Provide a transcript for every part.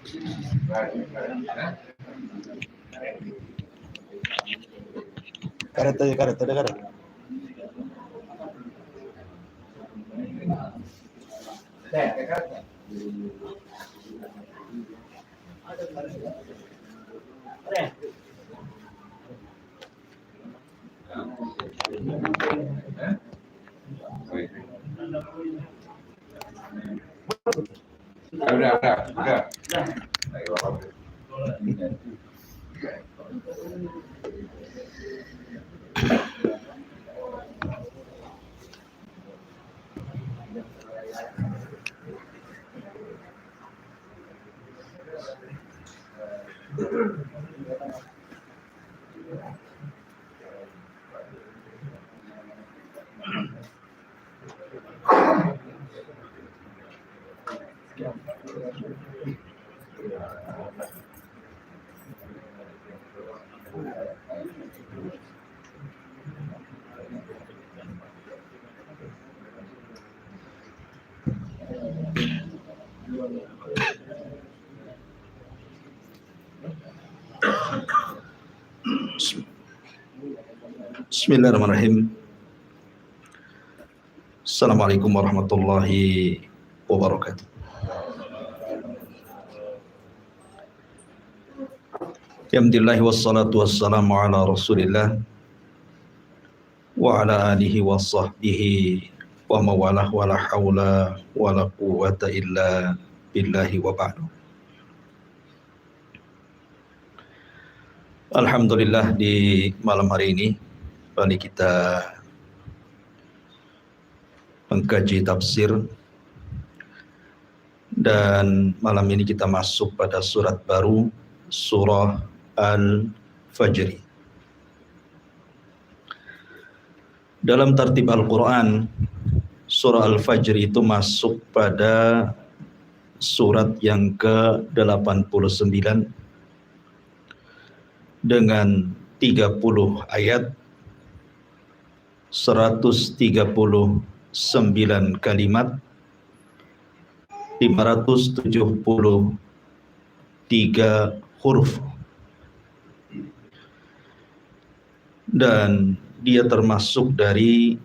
Karet. Udah. Bismillahirrahmanirrahim. Assalamualaikum warahmatullahi wabarakatuh. Alhamdulillah wassalatu wassalamu ala Rasulillah wa ala alihi wa sahbihi wa mawalah wa la hawla wa la quwwata illa billahi wa ba'du. Alhamdulillah, di malam hari ini kembali kita mengkaji tafsir, dan malam ini kita masuk pada surat baru, surah Al-Fajr. Dalam tertib Al-Quran, surah Al-Fajr itu masuk pada surat yang ke-89 dengan 30 ayat, 139 kalimat, 573 huruf, dan dia termasuk dari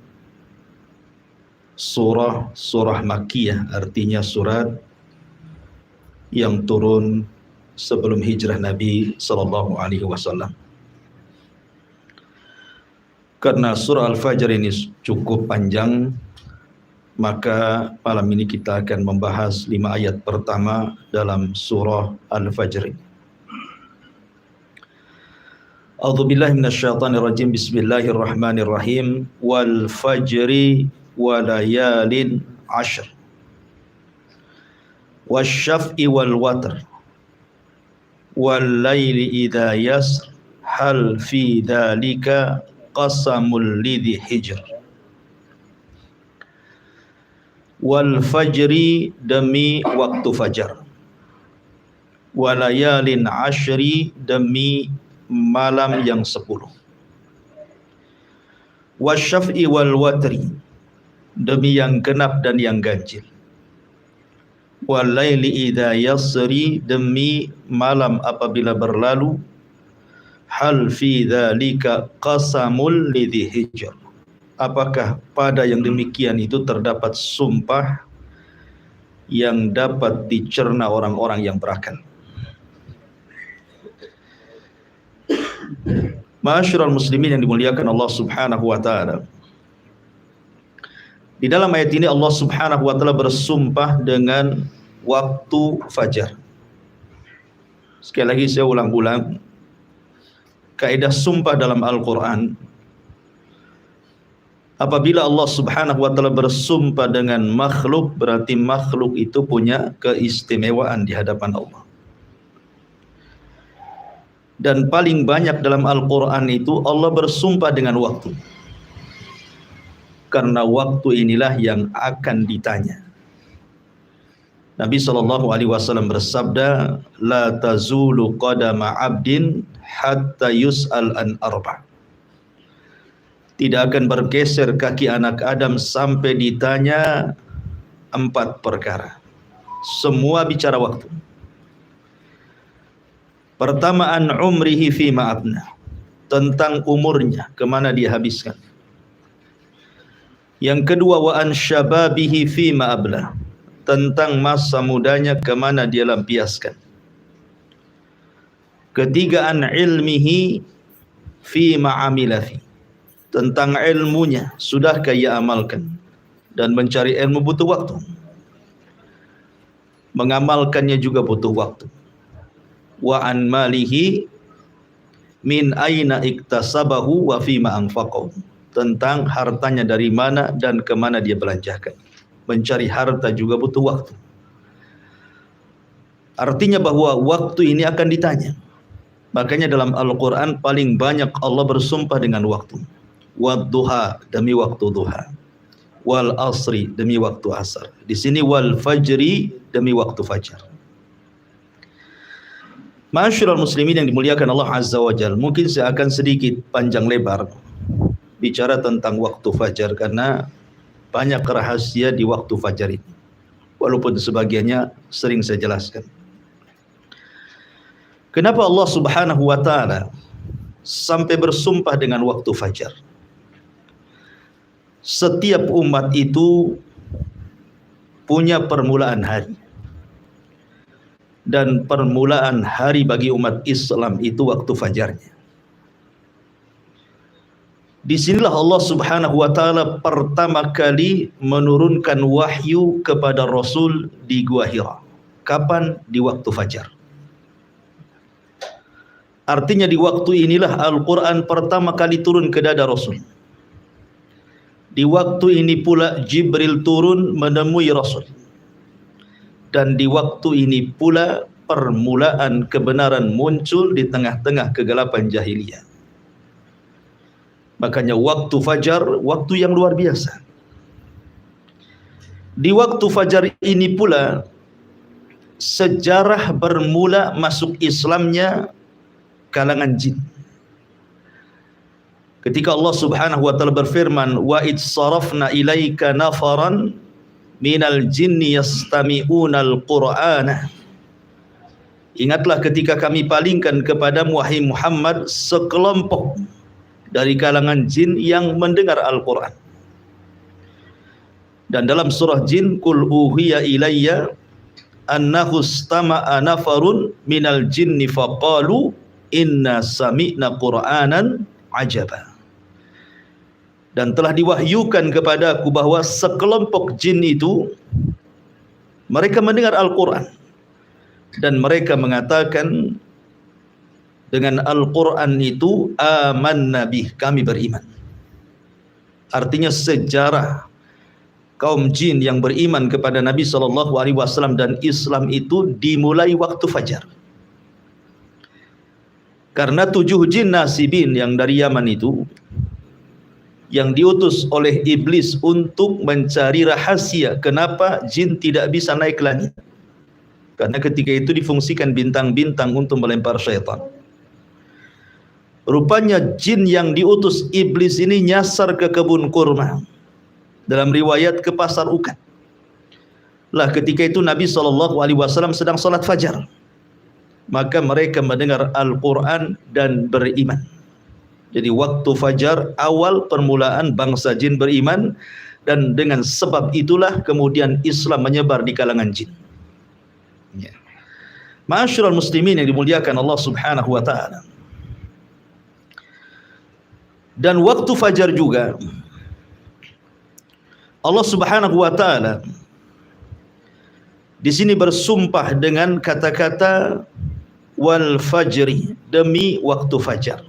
surah Makkiyah, artinya surat yang turun sebelum hijrah Nabi Sallallahu Alaihi Wasallam. Karena surah Al-Fajr ini cukup panjang, maka malam ini kita akan membahas 5 ayat pertama dalam surah Al-Fajr. A'udzubillahi minasyaitonirrajim. Bismillahirrahmanirrahim. Wal fajri wa layalin 'ashr. Wasyaf'i wal watr. Wal laili idza yasr. Hal fi dzalika qasamul lidhi hijr. Wal fajri, demi waktu fajar. Walayalin 'ashri, demi malam yang 10. Wasyaf'i wal watri, demi yang genap dan yang ganjil. Walaili idza yasri, demi malam apabila berlalu. Hal fi dzalika qasamul lidhi hijr. Apakah pada yang demikian itu terdapat sumpah yang dapat dicerna orang-orang yang berakal. Ma'asyiral muslimin yang dimuliakan Allah Subhanahu wa taala. Di dalam ayat ini Allah Subhanahu wa taala bersumpah dengan waktu fajar. Sekali lagi saya ulang-ulang, kaidah sumpah dalam Al-Quran, apabila Allah Subhanahu wa taala bersumpah dengan makhluk, berarti makhluk itu punya keistimewaan di hadapan Allah. Dan paling banyak dalam Al-Quran itu Allah bersumpah dengan waktu, karena waktu inilah yang akan ditanya. Nabi SAW bersabda, la tazulu qadama abdin hatta yus'al an arba'. Tidak akan bergeser kaki anak Adam sampai ditanya 4 perkara. Semua bicara waktu. Pertama, an umrihi fima abna, tentang umurnya, kemana dia habiskan. Yang kedua, wa an syababihi fima abla, tentang masa mudanya, kemana dia lampiaskan. Ketiga, an ilmihi fima amilafi, tentang ilmunya, sudahkah ia amalkan. Dan mencari ilmu butuh waktu, mengamalkannya juga butuh waktu. Wa an malihi min aina iktasabahu wa fima anfaqahu, tentang hartanya dari mana dan kemana dia belanjakan. Mencari harta juga butuh waktu. Artinya bahwa waktu ini akan ditanya. Makanya dalam Al-Quran paling banyak Allah bersumpah dengan waktu. Wadduha, demi waktu duha. Wal asri, demi waktu asar. Di sini wal fajri, demi waktu fajar. Ma'asyiral muslimin yang dimuliakan Allah Azza wa Jalla, mungkin saya akan sedikit panjang lebar bicara tentang waktu fajar, karena banyak rahasia di waktu fajar ini, walaupun sebagiannya sering saya jelaskan. Kenapa Allah Subhanahu wa Ta'ala sampai bersumpah dengan waktu fajar? Setiap umat itu punya permulaan hari, dan permulaan hari bagi umat Islam itu waktu fajarnya. Disinilah Allah Subhanahu wa Ta'ala pertama kali menurunkan wahyu kepada Rasul di Gua Hira. Kapan? Di waktu fajar. Artinya di waktu inilah Al-Quran pertama kali turun ke dada Rasul. Di waktu ini pula Jibril turun menemui Rasul. Dan di waktu ini pula permulaan kebenaran muncul di tengah-tengah kegelapan jahiliyah. Makanya waktu fajar, waktu yang luar biasa. Di waktu fajar ini pula sejarah bermula masuk Islamnya kalangan jin. Ketika Allah Subhanahu wa Ta'ala berfirman, wa id sarafna ilaika nafaran minal jinni yastami'unal qur'ana. Ingatlah ketika kami palingkan kepadamu wahai Muhammad sekelompok dari kalangan jin yang mendengar Al-Quran. Dan dalam surah Jin, Qul uhiya ilayya annahu istama'a nafarun minal jinni faqalu inna sami'na qur'anan ajaba. Dan telah diwahyukan kepadaku bahwa sekelompok jin itu mereka mendengar Al-Quran dan mereka mengatakan dengan Al-Quran itu amanna bih, kami beriman. Artinya sejarah kaum jin yang beriman kepada Nabi SAW dan Islam itu dimulai waktu fajar. Karena 7 jin nasibin yang dari Yaman itu, yang diutus oleh iblis untuk mencari rahasia kenapa jin tidak bisa naik ke langit. Karena ketika itu difungsikan bintang-bintang untuk melempar syaitan. Rupanya jin yang diutus iblis ini nyasar ke kebun kurma. Dalam riwayat ke pasar ukat. Lah ketika itu Nabi SAW sedang salat fajar. Maka mereka mendengar Al-Quran dan beriman. Jadi waktu fajar awal permulaan bangsa jin beriman, dan dengan sebab itulah kemudian Islam menyebar di kalangan jin. Ya. Ma'asyiral muslimin yang dimuliakan Allah Subhanahu wa Ta'ala. Dan waktu fajar juga Allah Subhanahu wa Ta'ala di sini bersumpah dengan kata-kata wal fajri, demi waktu fajar.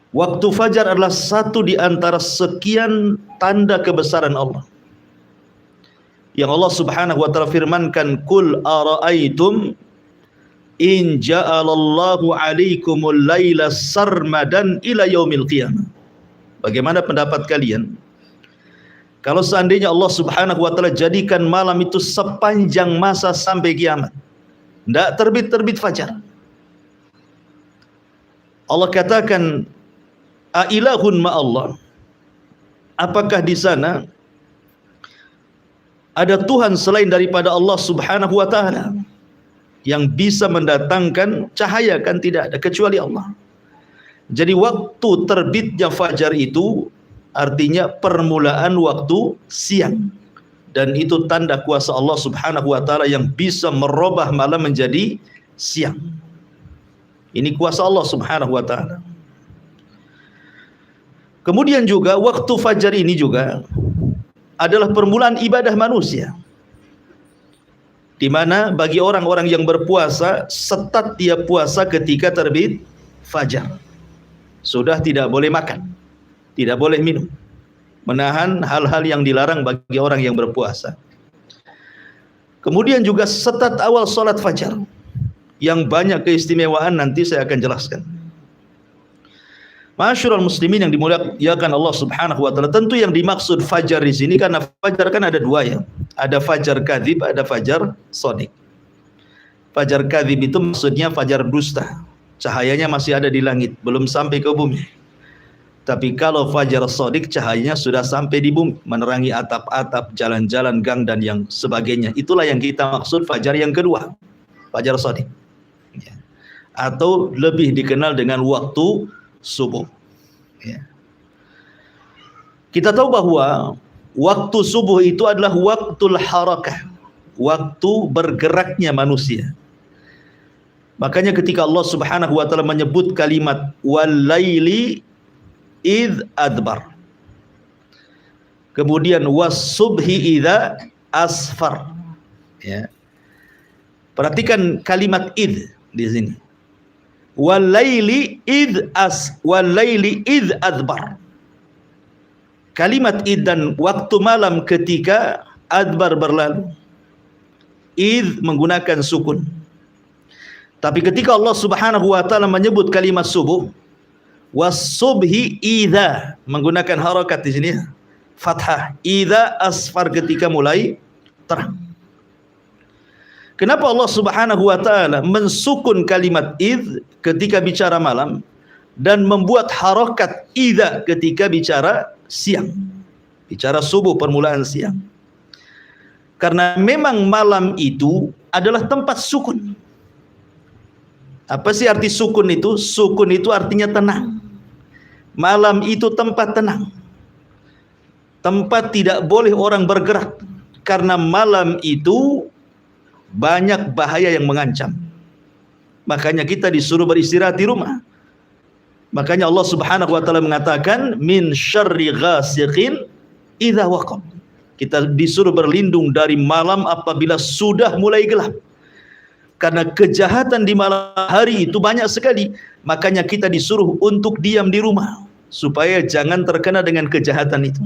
Waktu fajar adalah satu di antara sekian tanda kebesaran Allah. Yang Allah Subhanahu wa Ta'ala firmankan, Qul ara'aitum in ja'alallahu alaikumul laila sarmadan ila yaumil qiyamah. Bagaimana pendapat kalian kalau seandainya Allah Subhanahu wa Ta'ala jadikan malam itu sepanjang masa sampai kiamat, tidak terbit-terbit fajar? Allah katakan, ailahun ma'allah, apakah di sana ada Tuhan selain daripada Allah Subhanahu wa Ta'ala? Yang bisa mendatangkan cahaya kan tidak ada kecuali Allah. Jadi waktu terbitnya fajar itu artinya permulaan waktu siang. Dan itu tanda kuasa Allah Subhanahu wa taala yang bisa merubah malam menjadi siang. Ini kuasa Allah Subhanahu wa taala. Kemudian juga waktu fajar ini juga adalah permulaan ibadah manusia. Di mana bagi orang-orang yang berpuasa, setat dia puasa ketika terbit fajar. Sudah tidak boleh makan, tidak boleh minum. Menahan hal-hal yang dilarang bagi orang yang berpuasa. Kemudian juga setat awal salat fajar, yang banyak keistimewaan, nanti saya akan jelaskan. Ma'asyiral muslimin yang dimuliakan Allah Subhanahu wa taala, tentu yang dimaksud fajar di sini karena fajar kan ada dua ya. Ada fajar kadzib, ada fajar shadiq. Fajar kadzib itu maksudnya fajar dusta. Cahayanya masih ada di langit, belum sampai ke bumi. Tapi kalau fajar shadiq cahayanya sudah sampai di bumi, menerangi atap-atap, jalan-jalan, gang dan yang sebagainya. Itulah yang kita maksud fajar yang kedua, fajar shadiq. Ya. Atau lebih dikenal dengan waktu subuh. Ya. Kita tahu bahwa waktu subuh itu adalah waktul harakah, waktu bergeraknya manusia. Makanya ketika Allah Subhanahu wa taala menyebut kalimat walaili id adbar, kemudian was-subhi idza asfar. Ya. Perhatikan kalimat id di sini. Walaili id adbar. Kalimat id dan waktu malam ketika adbar berlalu. Id menggunakan sukun. Tapi ketika Allah Subhanahu wa taala menyebut kalimat subuh, was-subhi idza, menggunakan harakat di sini, fathah. Idza asfar, ketika mulai terang. Kenapa Allah Subhanahu wa taala mensukun kalimat id ketika bicara malam dan membuat harakat idza ketika bicara siang, bicara subuh, permulaan siang? Karena memang malam itu adalah tempat sukun. Apa sih arti sukun itu? Sukun itu artinya tenang. Malam itu tempat tenang. Tempat tidak boleh orang bergerak. Karena malam itu banyak bahaya yang mengancam. Makanya kita disuruh beristirahat di rumah. Makanya Allah Subhanahu wa taala mengatakan min syarri ghasiqin idza waqab. Kita disuruh berlindung dari malam apabila sudah mulai gelap. Karena kejahatan di malam hari itu banyak sekali. Makanya kita disuruh untuk diam di rumah supaya jangan terkena dengan kejahatan itu.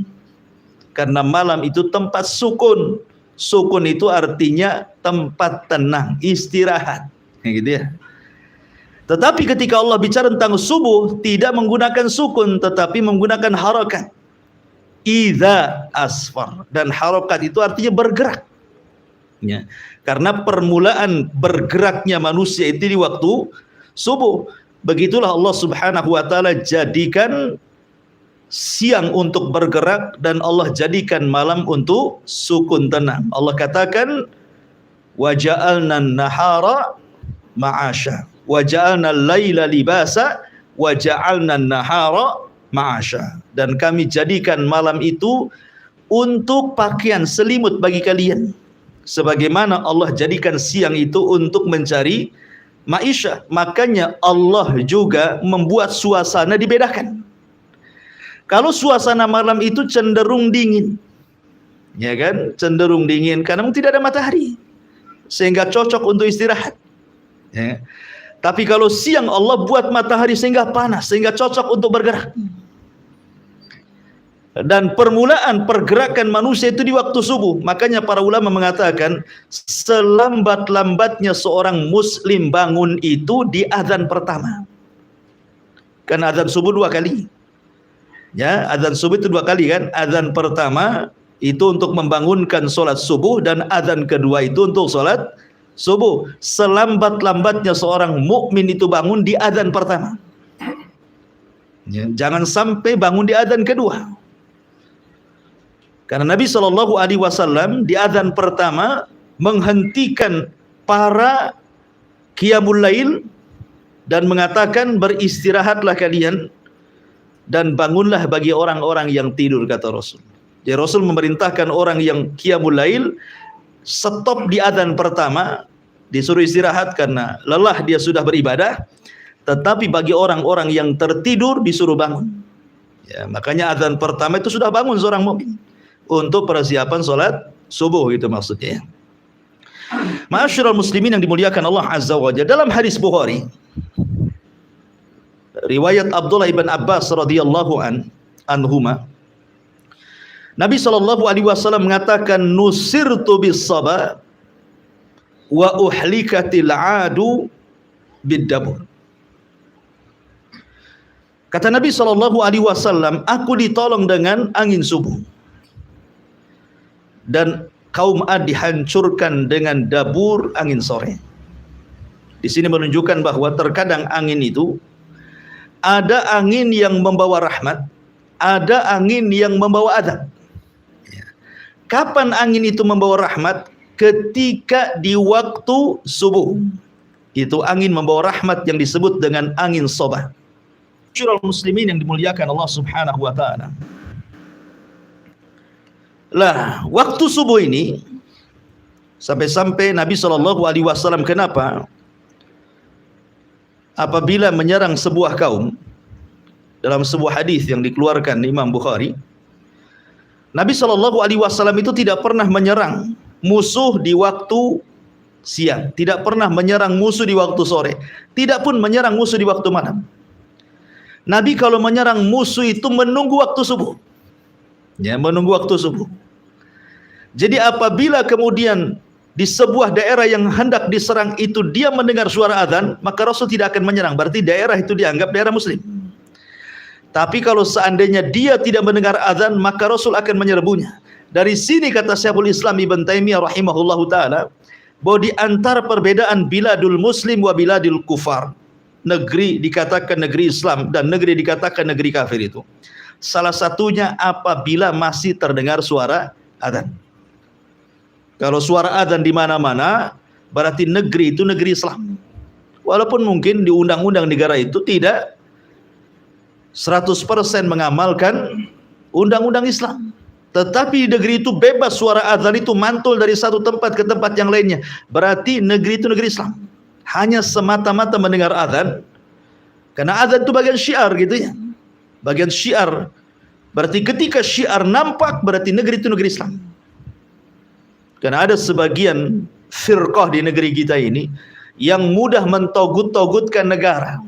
Karena malam itu tempat sukun. Sukun itu artinya tempat tenang, istirahat, gitu ya. Tetapi ketika Allah bicara tentang subuh, tidak menggunakan sukun, tetapi menggunakan harakat. Idza asfar, dan harakat itu artinya bergerak. Ya. Karena permulaan bergeraknya manusia itu di waktu subuh. Begitulah Allah Subhanahu wa taala jadikan siang untuk bergerak dan Allah jadikan malam untuk sukun tenang. Allah katakan wa ja'alna an-nahara ma'asha wa ja'alna al-laila libasa wa ja'alna an-nahara ma'asha, dan kami jadikan malam itu untuk pakaian selimut bagi kalian, sebagaimana Allah jadikan siang itu untuk mencari maisha. Makanya Allah juga membuat suasana dibedakan. Kalau suasana malam itu cenderung dingin, ya kan, cenderung dingin karena tidak ada matahari, sehingga cocok untuk istirahat. Ya. Tapi kalau siang Allah buat matahari sehingga panas, sehingga cocok untuk bergerak. Dan permulaan pergerakan manusia itu di waktu subuh. Makanya para ulama mengatakan selambat-lambatnya seorang muslim bangun itu di azan pertama. Karena azan subuh 2 kali. Ya, azan subuh itu 2 kali kan. Azan pertama itu untuk membangunkan sholat subuh, dan azan kedua itu untuk sholat subuh. Selambat-lambatnya seorang mukmin itu bangun di azan pertama. Ya, jangan sampai bangun di azan kedua. Karena Nabi SAW di azan pertama menghentikan para qiyamul lail dan mengatakan beristirahatlah kalian dan bangunlah bagi orang-orang yang tidur, kata Rasul. Jadi Rasul memerintahkan orang yang qiyamul lail stop di adzan pertama, disuruh istirahat karena lelah dia sudah beribadah. Tetapi bagi orang-orang yang tertidur disuruh bangun. Ya, makanya adzan pertama itu sudah bangun seorang mukmin untuk persiapan salat subuh, itu maksudnya. Ma'asyiral muslimin yang dimuliakan Allah Azza wa Jalla, dalam hadis Bukhari riwayat Abdullah ibn Abbas radhiyallahu anhuma, Nabi SAW mengatakan, nusirtu bis saba wa uhlikatil adu bid dabur. Kata Nabi SAW, aku ditolong dengan angin subuh dan kaum Ad dihancurkan dengan dabur angin sore. Di sini menunjukkan bahwa terkadang angin itu ada angin yang membawa rahmat, ada angin yang membawa adab. Kapan angin itu membawa rahmat? Ketika di waktu subuh. Itu angin membawa rahmat yang disebut dengan angin sobah. Syurul muslimin yang dimuliakan Allah Subhanahu wa taala. Lah, waktu subuh ini sampai-sampai Nabi SAW, kenapa apabila menyerang sebuah kaum, dalam sebuah hadis yang dikeluarkan Imam Bukhari, Nabi SAW itu tidak pernah menyerang musuh di waktu siang, tidak pernah menyerang musuh di waktu sore, tidak pun menyerang musuh di waktu malam. Nabi kalau menyerang musuh itu menunggu waktu subuh. Ya, menunggu waktu subuh. Jadi apabila kemudian di sebuah daerah yang hendak diserang itu dia mendengar suara azan, maka Rasul tidak akan menyerang. Berarti daerah itu dianggap daerah muslim. Tapi kalau seandainya dia tidak mendengar azan, maka Rasul akan menyerbunya. Dari sini kata Syekhul Islam Ibn Taimiyah rahimahullahu taala, bahwa di antara perbedaan biladul muslim wa biladul kufar, negeri dikatakan negeri Islam dan negeri dikatakan negeri kafir, itu salah satunya apabila masih terdengar suara azan. Kalau suara azan di mana-mana, berarti negeri itu negeri Islam. Walaupun mungkin di undang-undang negara itu tidak 100% mengamalkan undang-undang Islam, tetapi di negeri itu bebas suara azan itu mantul dari satu tempat ke tempat yang lainnya, berarti negeri itu negeri Islam. Hanya semata-mata mendengar azan, karena azan itu bagian syiar gitu ya, bagian syiar. Berarti ketika syiar nampak, berarti negeri itu negeri Islam. Karena ada sebagian firqah di negeri kita ini yang mudah mentogut-togutkan negara.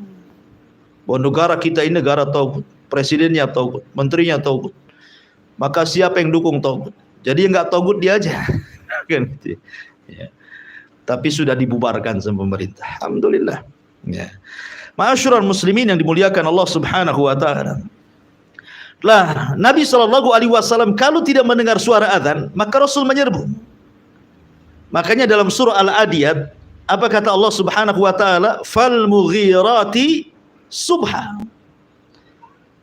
Bahwa negara kita ini negara togut, presidennya togut, menterinya togut, maka siapa yang dukung togut? Jadi yang nggak togut dia aja. Kan gitu ya. Tapi sudah dibubarkan sama pemerintah. Alhamdulillah. Ya. Ma'asyiral muslimin yang dimuliakan Allah Subhanahu wa taala. Lah, Nabi SAW kalau tidak mendengar suara azan, maka Rasul menyerbu. Makanya dalam surah Al-Adiyat, apa kata Allah Subhanahu wa taala? Fal mughirati subha.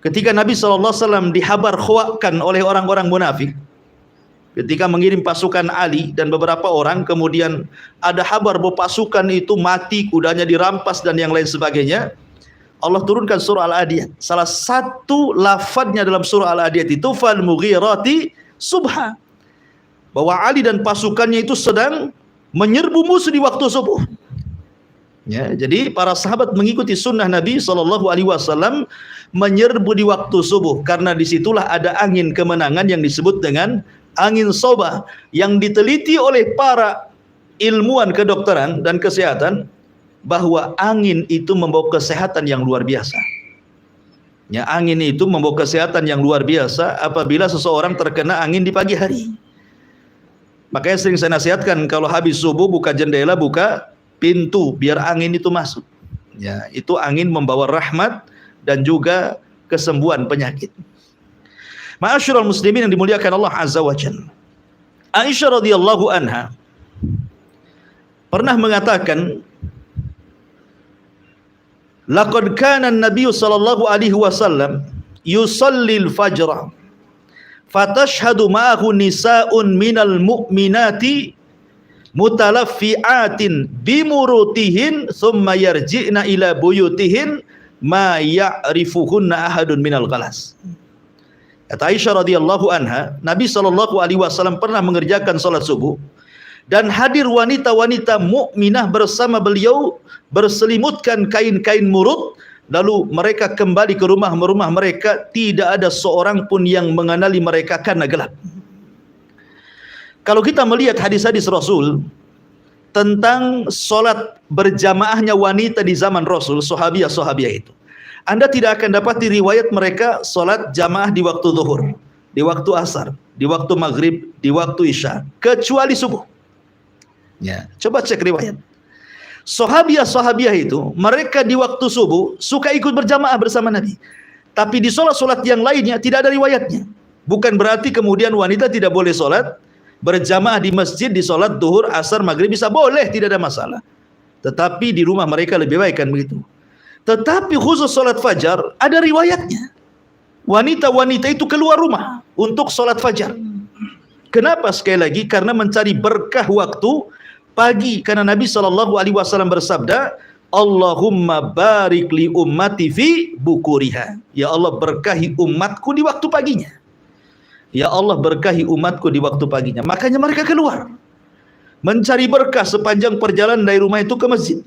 Ketika Nabi SAW dihabar khuakan oleh orang-orang munafik, ketika mengirim pasukan Ali dan beberapa orang, kemudian ada kabar bahwa pasukan itu mati, kudanya dirampas dan yang lain sebagainya, Allah turunkan surah Al-Adiyat. Salah satu lafadznya dalam surah Al-Adiyat itu fal mughirati subha, bahwa Ali dan pasukannya itu sedang menyerbu musuh di waktu subuh. Ya, jadi para sahabat mengikuti sunnah Nabi SAW menyerbu di waktu subuh, karena disitulah ada angin kemenangan yang disebut dengan angin sobah, yang diteliti oleh para ilmuwan kedokteran dan kesehatan bahwa angin itu membawa kesehatan yang luar biasa. Ya, angin itu membawa kesehatan yang luar biasa apabila seseorang terkena angin di pagi hari. Makanya sering saya nasihatkan kalau habis subuh buka jendela, buka pintu biar angin itu masuk. Ya, itu angin membawa rahmat dan juga kesembuhan penyakit. Ma'asyiral muslimin yang dimuliakan Allah Azza wa Jalla. Aisyah radhiyallahu anha pernah mengatakan, laqad kana an-nabiy sallallahu alaihi wasallam yusalli mutalaffi'atin bimurutihin thumma yarji'na ila buyutihin ma ya'rifuhunna ahadun minal ghalas. Kata Aisyah radhiyallahu anha, Nabi SAW pernah mengerjakan salat subuh dan hadir wanita-wanita mukminah bersama beliau berselimutkan kain-kain murut, lalu mereka kembali ke rumah-rumah mereka, tidak ada seorang pun yang mengenali mereka karena gelap. Kalau kita melihat hadis-hadis Rasul tentang solat berjamaahnya wanita di zaman Rasul, sahabiah-sahabiah itu, Anda tidak akan dapat riwayat mereka solat jamaah di waktu zuhur, di waktu asar, di waktu maghrib, di waktu isya, kecuali subuh. Ya, coba cek riwayat. Sahabiah-sahabiah itu, mereka di waktu subuh suka ikut berjamaah bersama Nabi. Tapi di solat-solat yang lainnya tidak ada riwayatnya. Bukan berarti kemudian wanita tidak boleh solat berjamaah di masjid di solat zuhur, asar, maghrib, bisa boleh, tidak ada masalah. Tetapi di rumah mereka lebih baik, kan begitu. Tetapi khusus solat fajar ada riwayatnya. Wanita-wanita itu keluar rumah untuk solat fajar. Kenapa? Sekali lagi, karena mencari berkah waktu pagi, karena Nabi SAW bersabda, Allahumma barik li ummati fi bukuriha. Ya Allah, berkahi umatku di waktu paginya. Ya Allah, berkahi umatku di waktu paginya. Makanya mereka keluar mencari berkah sepanjang perjalanan dari rumah itu ke masjid.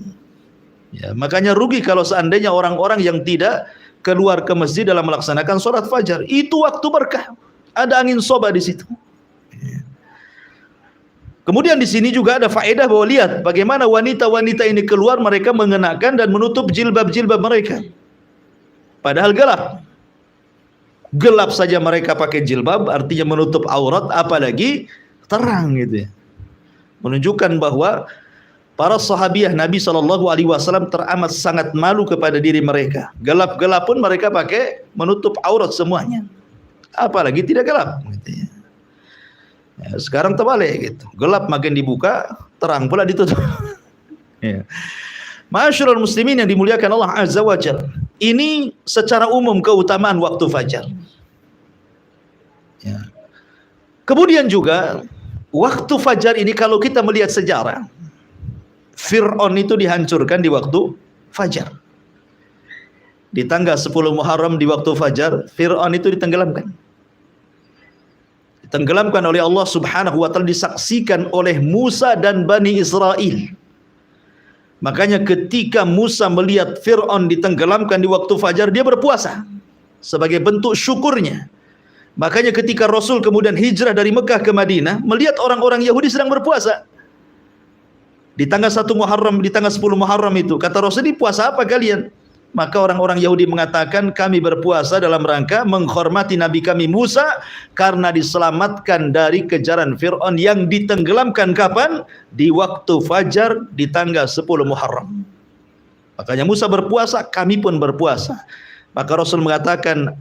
Ya, makanya rugi kalau seandainya orang-orang yang tidak keluar ke masjid dalam melaksanakan sholat fajar. Itu waktu berkah. Ada angin soba di situ. Kemudian di sini juga ada faedah bahwa lihat bagaimana wanita-wanita ini keluar, mereka mengenakan dan menutup jilbab-jilbab mereka. Padahal gelap. Gelap saja mereka pakai jilbab, artinya menutup aurat, apalagi terang gitu ya. Menunjukkan bahwa para sahabiah Nabi SAW teramat sangat malu kepada diri mereka. Gelap-gelap pun mereka pakai menutup aurat semuanya. Apalagi tidak gelap gitu ya. Ya, sekarang terbalik gitu. Gelap makin dibuka, terang pula ditutup. Ya. Ma'asyiral muslimin yang dimuliakan Allah Azza wa Jalla. Ini secara umum keutamaan waktu fajar. Ya. Kemudian juga waktu fajar ini kalau kita melihat sejarah, Fir'aun itu dihancurkan di waktu fajar. Di tanggal 10 Muharram di waktu fajar, Fir'aun itu ditenggelamkan. Ditenggelamkan oleh Allah Subhanahu wa taala, disaksikan oleh Musa dan Bani Israel. Makanya ketika Musa melihat Fir'aun ditenggelamkan di waktu fajar, dia berpuasa sebagai bentuk syukurnya. Makanya ketika Rasul kemudian hijrah dari Mekah ke Madinah, melihat orang-orang Yahudi sedang berpuasa di tanggal 1 Muharram, di tanggal 10 Muharram itu, kata Rasul, "Ini puasa apa kalian?" Maka orang-orang Yahudi mengatakan, "Kami berpuasa dalam rangka menghormati Nabi kami Musa karena diselamatkan dari kejaran Fir'aun yang ditenggelamkan kapan? Di waktu fajar di tanggal 10 Muharram." Makanya Musa berpuasa, kami pun berpuasa. Maka Rasul mengatakan,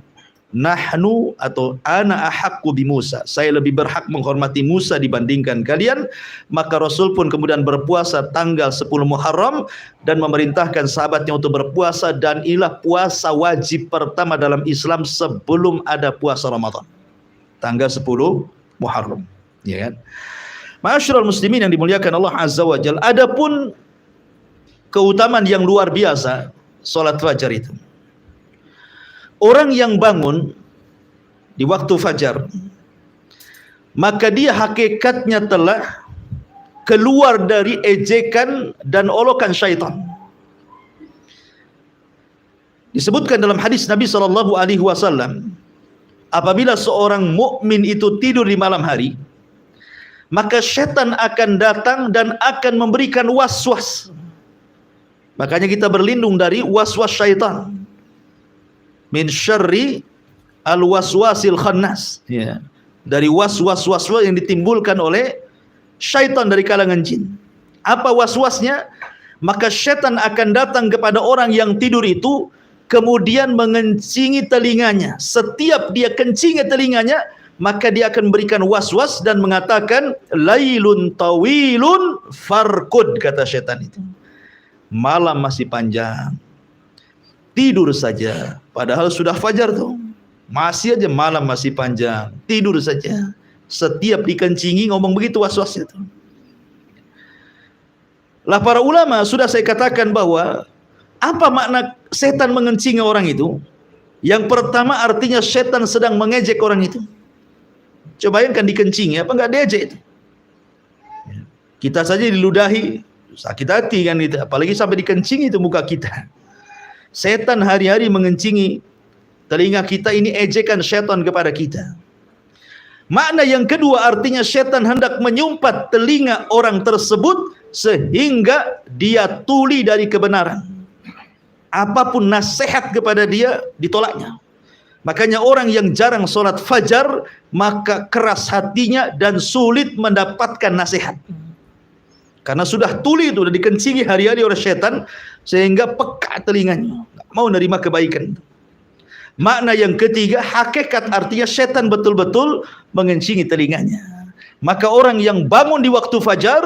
"Nahnu atau ana ahaqqu bi Musa." Saya lebih berhak menghormati Musa dibandingkan kalian. Maka Rasul pun kemudian berpuasa tanggal 10 Muharram dan memerintahkan sahabatnya untuk berpuasa, dan inilah puasa wajib pertama dalam Islam sebelum ada puasa Ramadan. Tanggal 10 Muharram, ya kan? Ma'asyiral muslimin yang dimuliakan Allah Azza wa Jalla, adapun keutamaan yang luar biasa salat fajar itu. Orang yang bangun di waktu fajar, maka dia hakikatnya telah keluar dari ejekan dan olokan syaitan. Disebutkan dalam hadis Nabi SAW, apabila seorang mukmin itu tidur di malam hari, maka syaitan akan datang dan akan memberikan waswas. Makanya kita berlindung dari waswas syaitan. Min syarri al-waswasil khannas, ya, dari waswas yang ditimbulkan oleh syaitan dari kalangan jin. Apa waswasnya? Maka syaitan akan datang kepada orang yang tidur itu, kemudian mengencingi telinganya. Setiap dia kencingi telinganya, maka dia akan berikan waswas dan mengatakan, "Lailun tawilun farkud," kata syaitan itu. Malam masih panjang, tidur saja. Padahal sudah fajar tuh, masih aja malam masih panjang, tidur saja. Setiap dikencingi ngomong begitu waswasnya tuh. Lah para ulama sudah saya katakan bahwa apa makna setan mengencingi orang itu? Yang pertama artinya setan sedang mengejek orang itu. Coba bayangkan dikencingi, apa enggak diejek itu? Kita saja diludahi, sakit hati kan itu, apalagi sampai dikencingi itu muka kita. Setan hari-hari mengencingi telinga kita, ini ejekan setan kepada kita. Makna yang kedua artinya setan hendak menyumpat telinga orang tersebut sehingga dia tuli dari kebenaran. Apapun nasihat kepada dia ditolaknya. Makanya orang yang jarang sholat fajar maka keras hatinya dan sulit mendapatkan nasihat. Karena sudah tuli itu, sudah dikencingi hari-hari oleh setan sehingga peka telinganya, nggak mau nerima kebaikan. Makna yang ketiga, hakikat artinya setan betul-betul mengencingi telinganya. Maka orang yang bangun di waktu fajar,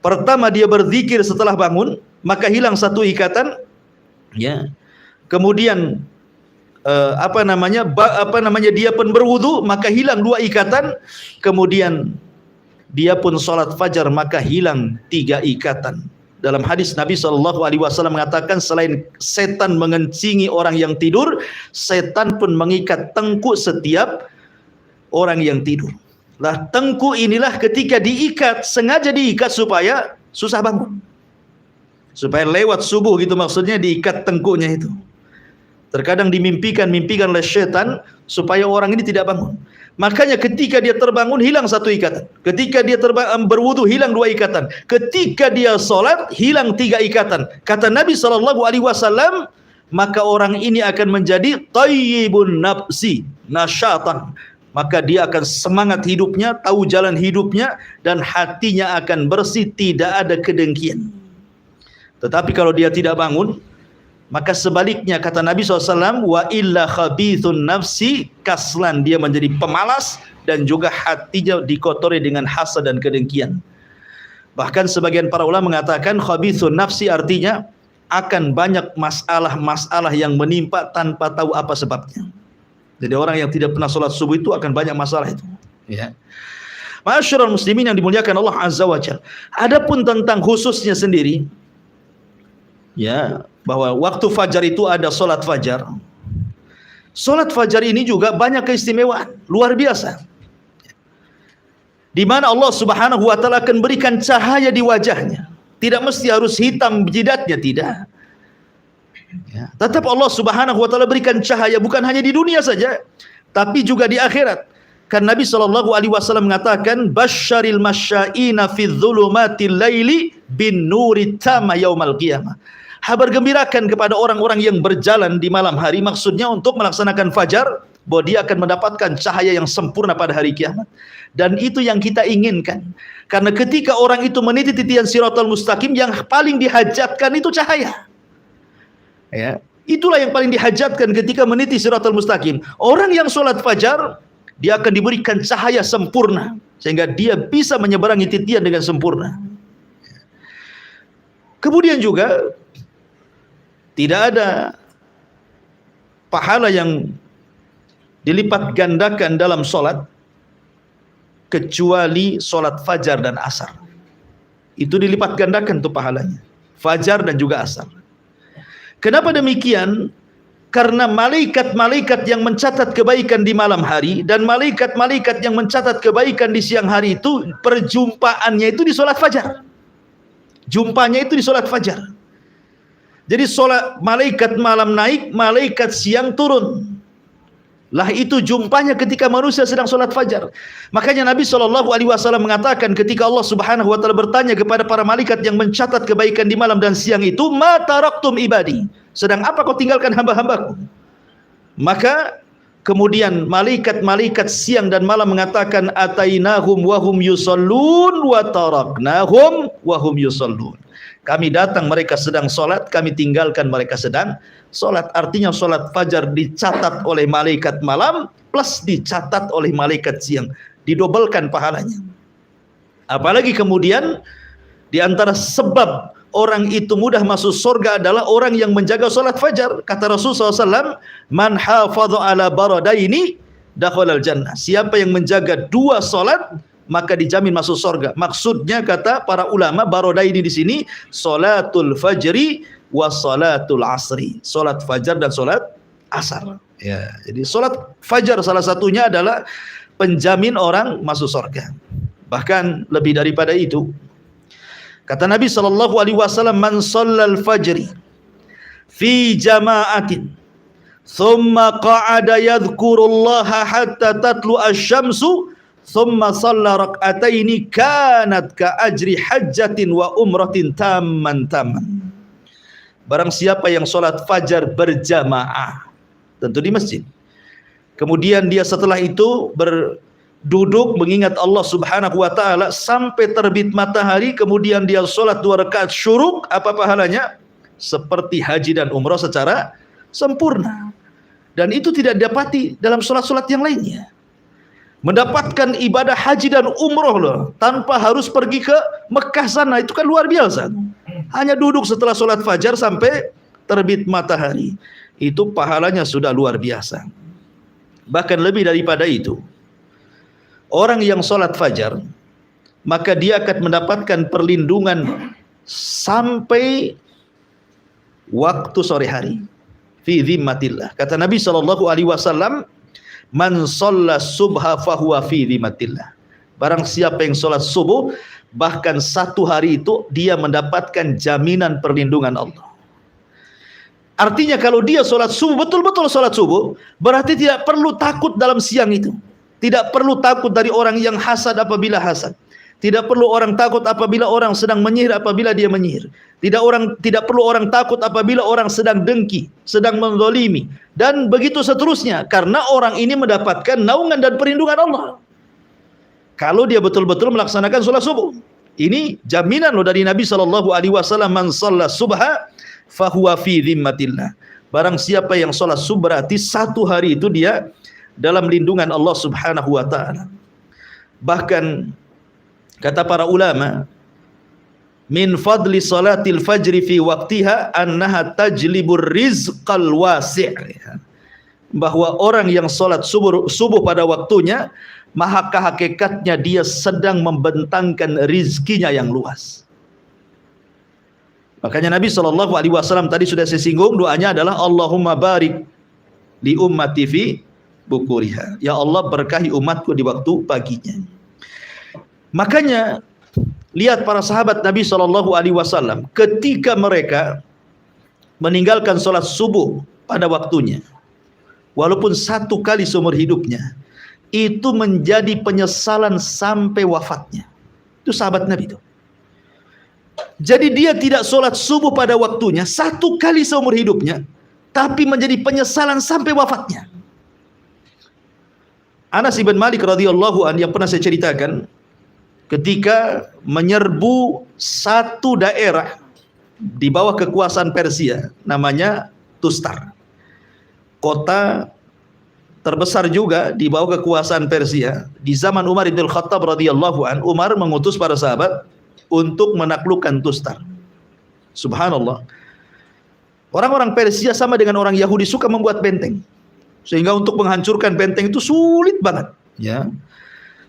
pertama dia berzikir setelah bangun, maka hilang satu ikatan, ya. Kemudian dia pun berwudu, maka hilang dua ikatan. Kemudian dia pun sholat fajar, maka hilang tiga ikatan. Dalam hadis Nabi SAW mengatakan, selain setan mengencingi orang yang tidur, setan pun mengikat tengkuk setiap orang yang tidur. Lah tengkuk inilah ketika diikat, sengaja diikat supaya susah bangun, supaya lewat subuh gitu, maksudnya diikat tengkuknya itu. Terkadang dimimpikan oleh setan supaya orang ini tidak bangun. Makanya ketika dia terbangun hilang satu ikatan. Ketika dia berwudu hilang dua ikatan. Ketika dia sholat hilang tiga ikatan. Kata Nabi SAW, maka orang ini akan menjadi tayyibun nafsi nasyatan. Maka dia akan semangat hidupnya, tahu jalan hidupnya, dan hatinya akan bersih, tidak ada kedengkian. Tetapi kalau dia tidak bangun, maka sebaliknya kata Nabi SAW, wa illa khabithun nafsi kaslan, dia menjadi pemalas dan juga hatinya dikotori dengan hasad dan kedengkian. Bahkan sebagian para ulama mengatakan khabithun nafsi artinya akan banyak masalah-masalah yang menimpa tanpa tahu apa sebabnya. Jadi orang yang tidak pernah sholat subuh itu akan banyak masalah itu, ya. Ma'asyiral muslimin yang dimuliakan Allah Azza wa Jalla. Adapun tentang khususnya sendiri, ya, bahwa waktu fajar itu ada sholat fajar. Sholat fajar ini juga banyak keistimewaan, luar biasa. Di mana Allah Subhanahu wa taala akan berikan cahaya di wajahnya. Tidak mesti harus hitam jidatnya, tidak. Ya, tetap Allah Subhanahu wa taala berikan cahaya bukan hanya di dunia saja, tapi juga di akhirat. Kan Nabi SAW mengatakan, basyaril masyaina fi dzulumatil laili bin nuri tama yaumal qiyamah. Kabar gembirakan kepada orang-orang yang berjalan di malam hari, maksudnya untuk melaksanakan fajar, bahwa dia akan mendapatkan cahaya yang sempurna pada hari kiamat. Dan itu yang kita inginkan. Karena ketika orang itu meniti titian siratal mustaqim, yang paling dihajatkan itu cahaya. Ya, itulah yang paling dihajatkan ketika meniti siratal mustaqim. Orang yang sholat fajar, dia akan diberikan cahaya sempurna, sehingga dia bisa menyeberangi titian dengan sempurna. Kemudian juga tidak ada pahala yang dilipat gandakan dalam sholat kecuali sholat fajar dan asar. Itu dilipat gandakan tuh pahalanya, fajar dan juga asar. Kenapa demikian? Karena malaikat-malaikat yang mencatat kebaikan di malam hari dan malaikat-malaikat yang mencatat kebaikan di siang hari itu perjumpaannya itu di sholat fajar. Jumpanya itu di sholat fajar. Jadi sholat malaikat malam naik, malaikat siang turun. Lah itu jumpanya ketika manusia sedang sholat fajar. Makanya Nabi SAW mengatakan ketika Allah Subhanahu wa taala bertanya kepada para malaikat yang mencatat kebaikan di malam dan siang itu, ma taraktum ibadi, sedang apa kau tinggalkan hamba-hambaku? Maka kemudian malaikat-malaikat siang dan malam mengatakan, atainahum wa hum yusallun wa taraknahum wa hum yusallun. Kami datang mereka sedang sholat, kami tinggalkan mereka sedang sholat. Artinya sholat fajar dicatat oleh malaikat malam plus dicatat oleh malaikat siang, didobelkan pahalanya. Apalagi kemudian di antara sebab orang itu mudah masuk surga adalah orang yang menjaga sholat fajar. Kata Rasulullah SAW, man hafadha ala baradaini dakhalal jannah. Siapa yang menjaga dua sholat, maka dijamin masuk surga. Maksudnya kata para ulama Barodaini di sini salatul fajri wa salatul asri. Salat fajar dan salat asar. Ya, jadi salat fajar salah satunya adalah penjamin orang masuk surga. Bahkan lebih daripada itu, kata Nabi sallallahu alaihi wasallam, man shallal fajri fi jama'atin thumma qa'ada yadhkurullaha hatta tatlu asy-syamsu thumma shalla rak'ataini kanat ka ajri hajjatin wa umratin tamman. Barang siapa yang salat fajar berjamaah, tentu di masjid, kemudian dia setelah itu berduduk mengingat Allah Subhanahu wa taala sampai terbit matahari, kemudian dia salat 2 rakaat syuruk, apa pahalanya? Seperti haji dan umrah secara sempurna. Dan itu tidak didapati dalam salat-salat yang lainnya. Mendapatkan ibadah haji dan umrah loh, tanpa harus pergi ke Mekah sana, itu kan luar biasa. Hanya duduk setelah salat fajar sampai terbit matahari, itu pahalanya sudah luar biasa. Bahkan lebih daripada itu, orang yang sholat fajar, maka dia akan mendapatkan perlindungan sampai waktu sore hari. Fi dhimmatillah. Kata Nabi SAW, man shalla subha fahuwa fi dhimmatillah. Barang siapa yang sholat subuh, bahkan 1 hari itu dia mendapatkan jaminan perlindungan Allah. Artinya kalau dia sholat subuh, betul-betul sholat subuh, berarti tidak perlu takut dalam siang itu. Tidak perlu takut dari orang yang hasad apabila hasad. Tidak perlu orang takut apabila orang sedang menyihir apabila dia menyihir. Tidak perlu orang takut apabila orang sedang dengki, sedang menzalimi, dan begitu seterusnya. Karena orang ini mendapatkan naungan dan perlindungan Allah. Kalau dia betul-betul melaksanakan sholat subuh. Ini jaminan loh dari Nabi SAW, man shalla subha fahuwa fi dhimmatillah. Barang siapa yang sholat subuh, berarti 1 hari itu dia dalam lindungan Allah Subhanahu wa taala. Bahkan kata para ulama, min fadli salatil fajri fi waqtiha annaha tajlibur rizqal wasi'. Bahwa orang yang sholat subuh pada waktunya, maka hakikatnya dia sedang membentangkan rizkinya yang luas. Makanya Nabi SAW tadi sudah saya singgung, doanya adalah Allahumma barik li ummati fi bukuriha. Ya Allah, berkahi umatku di waktu paginya. Makanya lihat para sahabat Nabi SAW ketika mereka meninggalkan sholat subuh pada waktunya, walaupun 1 kali seumur hidupnya, itu menjadi penyesalan sampai wafatnya. Itu sahabat Nabi itu. Jadi dia tidak sholat subuh pada waktunya 1 kali seumur hidupnya, tapi menjadi penyesalan sampai wafatnya. Anas bin Malik radhiyallahu anhu yang pernah saya ceritakan, ketika menyerbu satu daerah di bawah kekuasaan Persia, namanya Tustar, kota terbesar juga di bawah kekuasaan Persia. Di zaman Umar bin Khattab radhiyallahu anhu, Umar mengutus para sahabat untuk menaklukkan Tustar. Subhanallah. Orang-orang Persia sama dengan orang Yahudi, suka membuat benteng. Sehingga untuk menghancurkan benteng itu sulit banget, ya.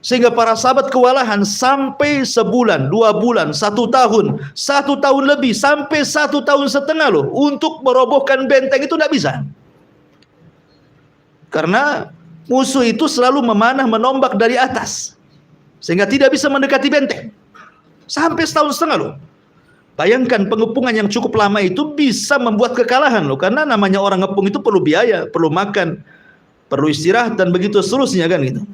Sehingga para sahabat kewalahan sampai sebulan, 2 bulan, 1 tahun, 1 tahun lebih, sampai 1 tahun setengah loh, untuk merobohkan benteng itu tidak bisa. Karena musuh itu selalu memanah menombak dari atas, sehingga tidak bisa mendekati benteng. Sampai 1 tahun setengah loh. Bayangkan pengepungan yang cukup lama itu bisa membuat kekalahan loh. Karena namanya orang ngepung itu perlu biaya, perlu makan, perlu istirahat, dan begitu seterusnya kan gitu.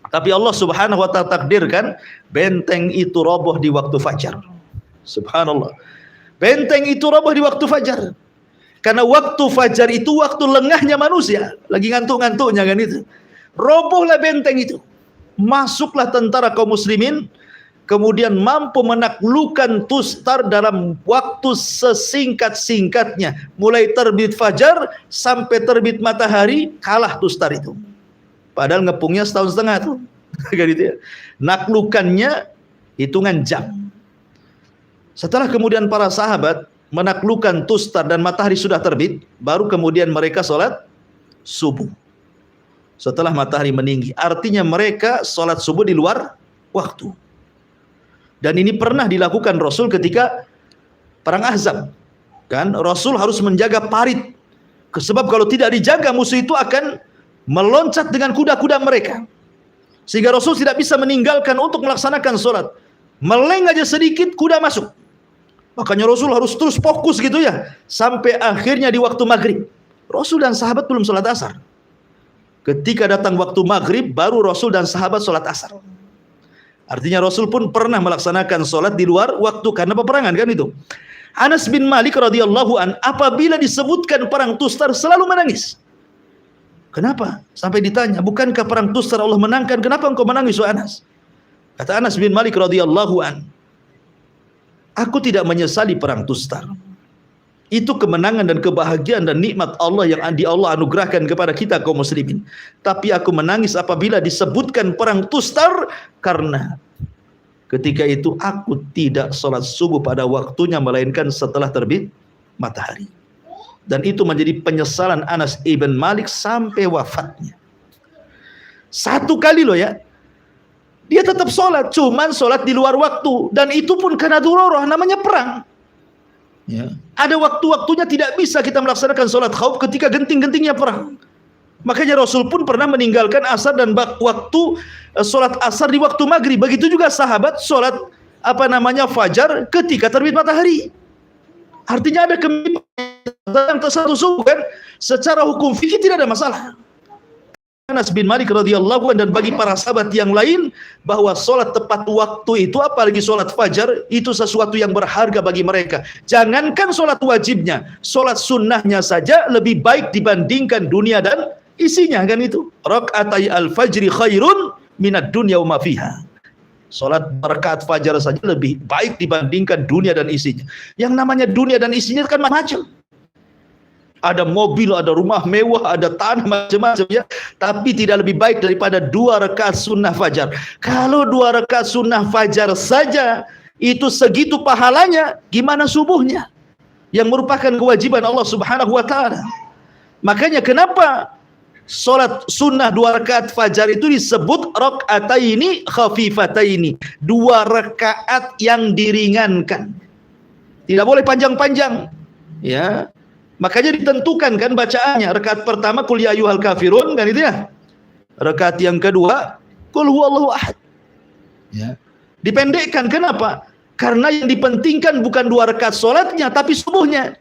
Tapi Allah Subhanahu wa ta'ala takdirkan benteng itu roboh di waktu fajar. Subhanallah. Benteng itu roboh di waktu fajar. Karena waktu fajar itu waktu lengahnya manusia, lagi ngantuk-ngantuknya kan itu. Robohlah benteng itu. Masuklah tentara kaum muslimin, kemudian mampu menaklukkan Tustar dalam waktu sesingkat-singkatnya. Mulai terbit fajar sampai terbit matahari, kalah Tustar itu. Padahal ngepungnya 1,5 tahun tuh. Gitu ya. Naklukannya hitungan jam. Setelah kemudian para sahabat menaklukkan Tustar dan matahari sudah terbit, baru kemudian mereka sholat subuh setelah matahari meninggi. Artinya mereka sholat subuh di luar waktu. Dan ini pernah dilakukan Rasul ketika perang Ahzab. Kan Rasul harus menjaga parit. Sebab kalau tidak dijaga, musuh itu akan meloncat dengan kuda-kuda mereka. Sehingga Rasul tidak bisa meninggalkan untuk melaksanakan sholat. Meleng aja sedikit, kuda masuk. Makanya Rasul harus terus fokus gitu ya. Sampai akhirnya di waktu maghrib. Rasul dan sahabat belum sholat asar. Ketika datang waktu maghrib, baru Rasul dan sahabat sholat asar. Artinya Rasul pun pernah melaksanakan sholat di luar waktu karena peperangan, kan itu. Anas bin Malik radhiyallahu an apabila disebutkan perang Tustar selalu menangis. Kenapa? Sampai ditanya, bukankah perang Tustar Allah menangkan? Kenapa engkau menangis, wahai Anas? Kata Anas bin Malik radhiyallahu an, aku tidak menyesali perang Tustar. Itu kemenangan dan kebahagiaan dan nikmat Allah yang Allah anugerahkan kepada kita kaum muslimin. Tapi aku menangis apabila disebutkan perang Tustar karena ketika itu aku tidak sholat subuh pada waktunya melainkan setelah terbit matahari. Dan itu menjadi penyesalan Anas ibn Malik sampai wafatnya. Satu kali loh ya, dia tetap sholat, cuman sholat di luar waktu. Dan itu pun karena dururah, namanya perang. Ya. Ada waktu-waktunya tidak bisa kita melaksanakan sholat khauf ketika genting-gentingnya perang. Makanya Rasul pun pernah meninggalkan asar dan waktu sholat asar di waktu maghrib. Begitu juga sahabat sholat fajar ketika terbit matahari. Artinya ada kemimpinan satu subuh kan. Secara hukum fikih tidak ada masalah. Anas bin Malik radhiyallahu anhu dan bagi para sahabat yang lain bahwa sholat tepat waktu itu, apalagi sholat fajar, itu sesuatu yang berharga bagi mereka. Jangankan sholat wajibnya, sholat sunnahnya saja lebih baik dibandingkan dunia dan isinya, kan itu. Rak'atai al-fajri khairun minad dunya wa ma fiha. Sholat rakaat fajar saja lebih baik dibandingkan dunia dan isinya. Yang namanya dunia dan isinya kan macam-macam. Ada mobil, ada rumah mewah, ada tanah macam-macam ya. Tapi tidak lebih baik daripada 2 rakaat sunnah fajar. Kalau 2 rakaat sunnah fajar saja itu segitu pahalanya, gimana subuhnya? Yang merupakan kewajiban Allah Subhanahu wa taala. Makanya kenapa sholat sunnah 2 rakaat fajar itu disebut rak'ataini khafifataini, 2 rakaat yang diringankan. Tidak boleh panjang-panjang. Ya. Makanya ditentukan kan bacaannya. Rakaat pertama qul ya ayyuhal kafirun, kan itu ya. Rakaat yang kedua qul huwallahu ahad. Ya. Dipendekkan, kenapa? Karena yang dipentingkan bukan 2 rakaat salatnya tapi subuhnya.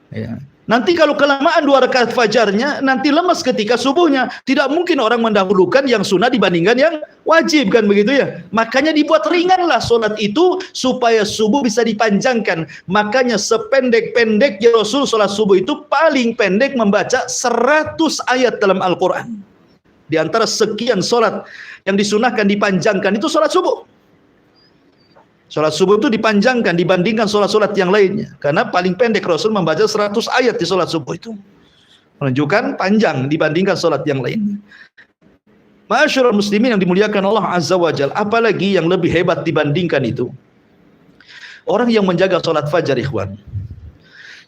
Ya. Nanti kalau kelamaan 2 rakaat fajarnya, nanti lemas ketika subuhnya. Tidak mungkin orang mendahulukan yang sunnah dibandingkan yang wajib, kan begitu ya. Makanya dibuat ringanlah solat itu supaya subuh bisa dipanjangkan. Makanya sependek-pendeknya Rasul solat subuh itu paling pendek membaca 100 ayat dalam Al-Quran. Di antara sekian solat yang disunahkan dipanjangkan itu solat subuh. Sholat subuh itu dipanjangkan dibandingkan sholat-sholat yang lainnya. Karena paling pendek Rasul membaca 100 ayat di sholat subuh itu. Menunjukkan panjang dibandingkan sholat yang lain. Ma'asyiral muslimin yang dimuliakan Allah Azza wa Jalla. Apalagi yang lebih hebat dibandingkan itu. Orang yang menjaga sholat fajar, ikhwan,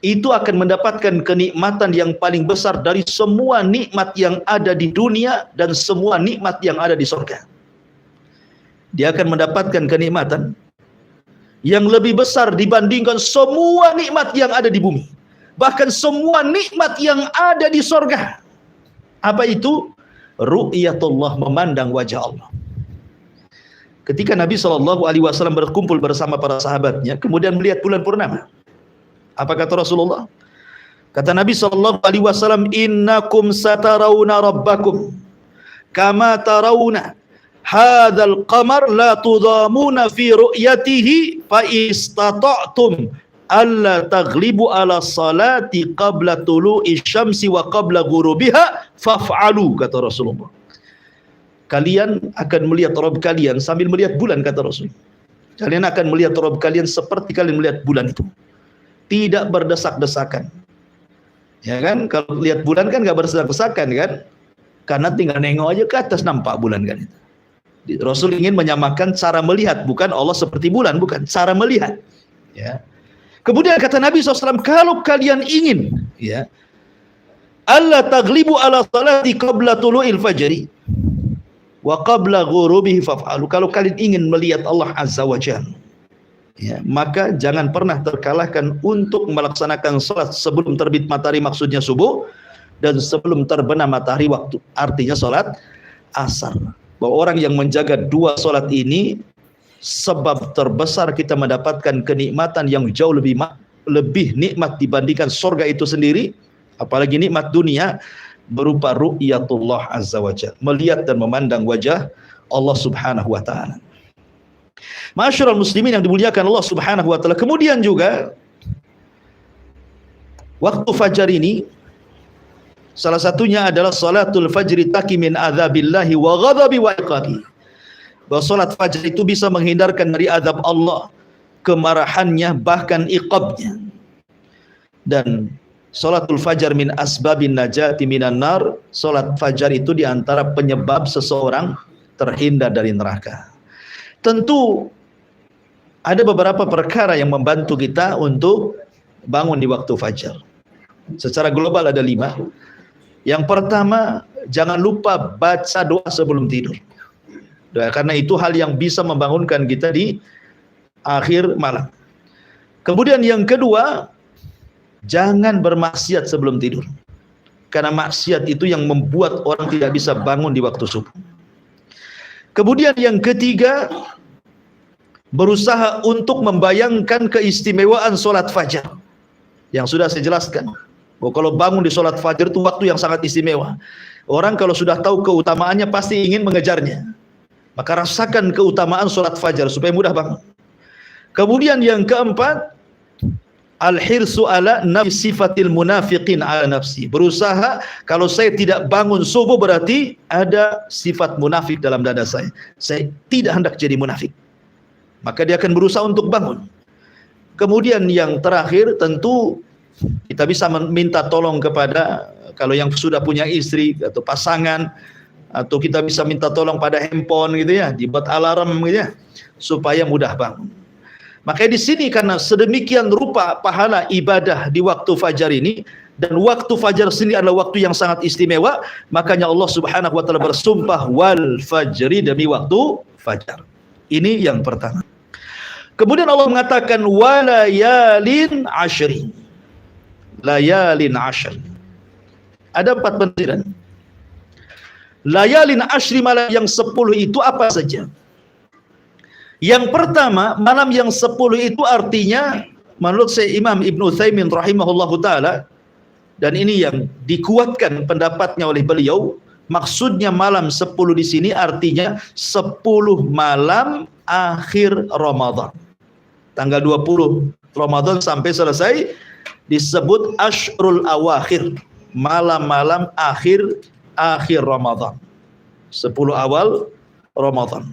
itu akan mendapatkan kenikmatan yang paling besar dari semua nikmat yang ada di dunia dan semua nikmat yang ada di surga. Dia akan mendapatkan kenikmatan yang lebih besar dibandingkan semua nikmat yang ada di bumi. Bahkan semua nikmat yang ada di surga. Apa itu? Ru'yatullah, memandang wajah Allah. Ketika Nabi SAW berkumpul bersama para sahabatnya, kemudian melihat bulan purnama. Apa kata Rasulullah? Kata Nabi SAW, innakum satarawna rabbakum kama tarawna hadzal qamar la tudamuna fi ru'yatihi fa istata'tum alla taghlibu ala salati qabla tulu'i syamsi wa qabla ghurubiha faf'alu, kata Rasulullah. Kalian akan melihat Rabb kalian sambil melihat bulan, kata Rasul. Kalian akan melihat Rabb kalian seperti kalian melihat bulan itu. Tidak berdesak-desakan. Ya kan? Kalau lihat bulan kan enggak berdesak-desakan kan? Karena tinggal nengok aja ke atas nampak bulan kan itu. Rasul ingin menyamakan cara melihat, bukan Allah seperti bulan, bukan, cara melihat. Ya. Kemudian kata Nabi SAW, kalau kalian ingin, ya, alla taglibu ala salati qabla tulu'il fajri wa qabla ghurubihi faf'alu. Kalau kalian ingin melihat Allah Azza wa Jalla, ya, maka jangan pernah terkalahkan untuk melaksanakan salat sebelum terbit matahari, maksudnya subuh, dan sebelum terbenam matahari, waktu artinya salat asar. Bahwa orang yang menjaga dua salat ini sebab terbesar kita mendapatkan kenikmatan yang jauh lebih nikmat dibandingkan surga itu sendiri, apalagi nikmat dunia berupa ru'yatullah azza wa jalla, melihat dan memandang wajah Allah Subhanahu wa taala. Ma'asyiral muslimin yang dimuliakan Allah Subhanahu wa taala, kemudian juga waktu fajar ini salah satunya adalah salatul fajri taqi min adzabillahi wa ghadabi wa iqabi. Bahwa salat fajar itu bisa menghindarkan dari azab Allah, kemarahannya, bahkan iqabnya. Dan salatul fajar min asbabin najati minan nar, salat fajar itu diantara penyebab seseorang terhindar dari neraka. Tentu ada beberapa perkara yang membantu kita untuk bangun di waktu fajar. Secara global ada 5. Yang pertama, jangan lupa baca doa sebelum tidur. Karena itu hal yang bisa membangunkan kita di akhir malam. Kemudian yang kedua, jangan bermaksiat sebelum tidur. Karena maksiat itu yang membuat orang tidak bisa bangun di waktu subuh. Kemudian yang ketiga, berusaha untuk membayangkan keistimewaan sholat fajar. Yang sudah saya jelaskan, bahwa kalau bangun di sholat fajar itu waktu yang sangat istimewa. Orang kalau sudah tahu keutamaannya pasti ingin mengejarnya. Maka rasakan keutamaan sholat fajar supaya mudah bangun. Kemudian yang keempat, al-hirsu ala nafsi sifatil munafiqin ala nafsi. Berusaha, kalau saya tidak bangun subuh berarti ada sifat munafik dalam dada saya. Saya tidak hendak jadi munafik. Maka dia akan berusaha untuk bangun. Kemudian yang terakhir, tentu kita bisa minta tolong kepada, kalau yang sudah punya istri atau pasangan, atau kita bisa minta tolong pada handphone gitu ya, dibuat alarm gitu ya, supaya mudah bangun. Makanya di sini karena sedemikian rupa pahala ibadah di waktu fajar ini, dan waktu fajar sendiri adalah waktu yang sangat istimewa, makanya Allah Subhanahu wa taala bersumpah wal fajri, demi waktu fajar. Ini yang pertama. Kemudian Allah mengatakan walayalin ashrin. Layalin ashrin. Ada 4 penafsiran. Layalin ashri, malam yang 10 itu apa saja? Yang pertama, malam yang 10 itu artinya menurut saya Imam Ibnu Utsaimin rahimahullahu taala, dan ini yang dikuatkan pendapatnya oleh beliau, maksudnya malam 10 di sini artinya 10 malam akhir Ramadan. Tanggal 20 Ramadan sampai selesai disebut Ashrul Awakhir, malam-malam akhir Ramadan. 10 awal Ramadan.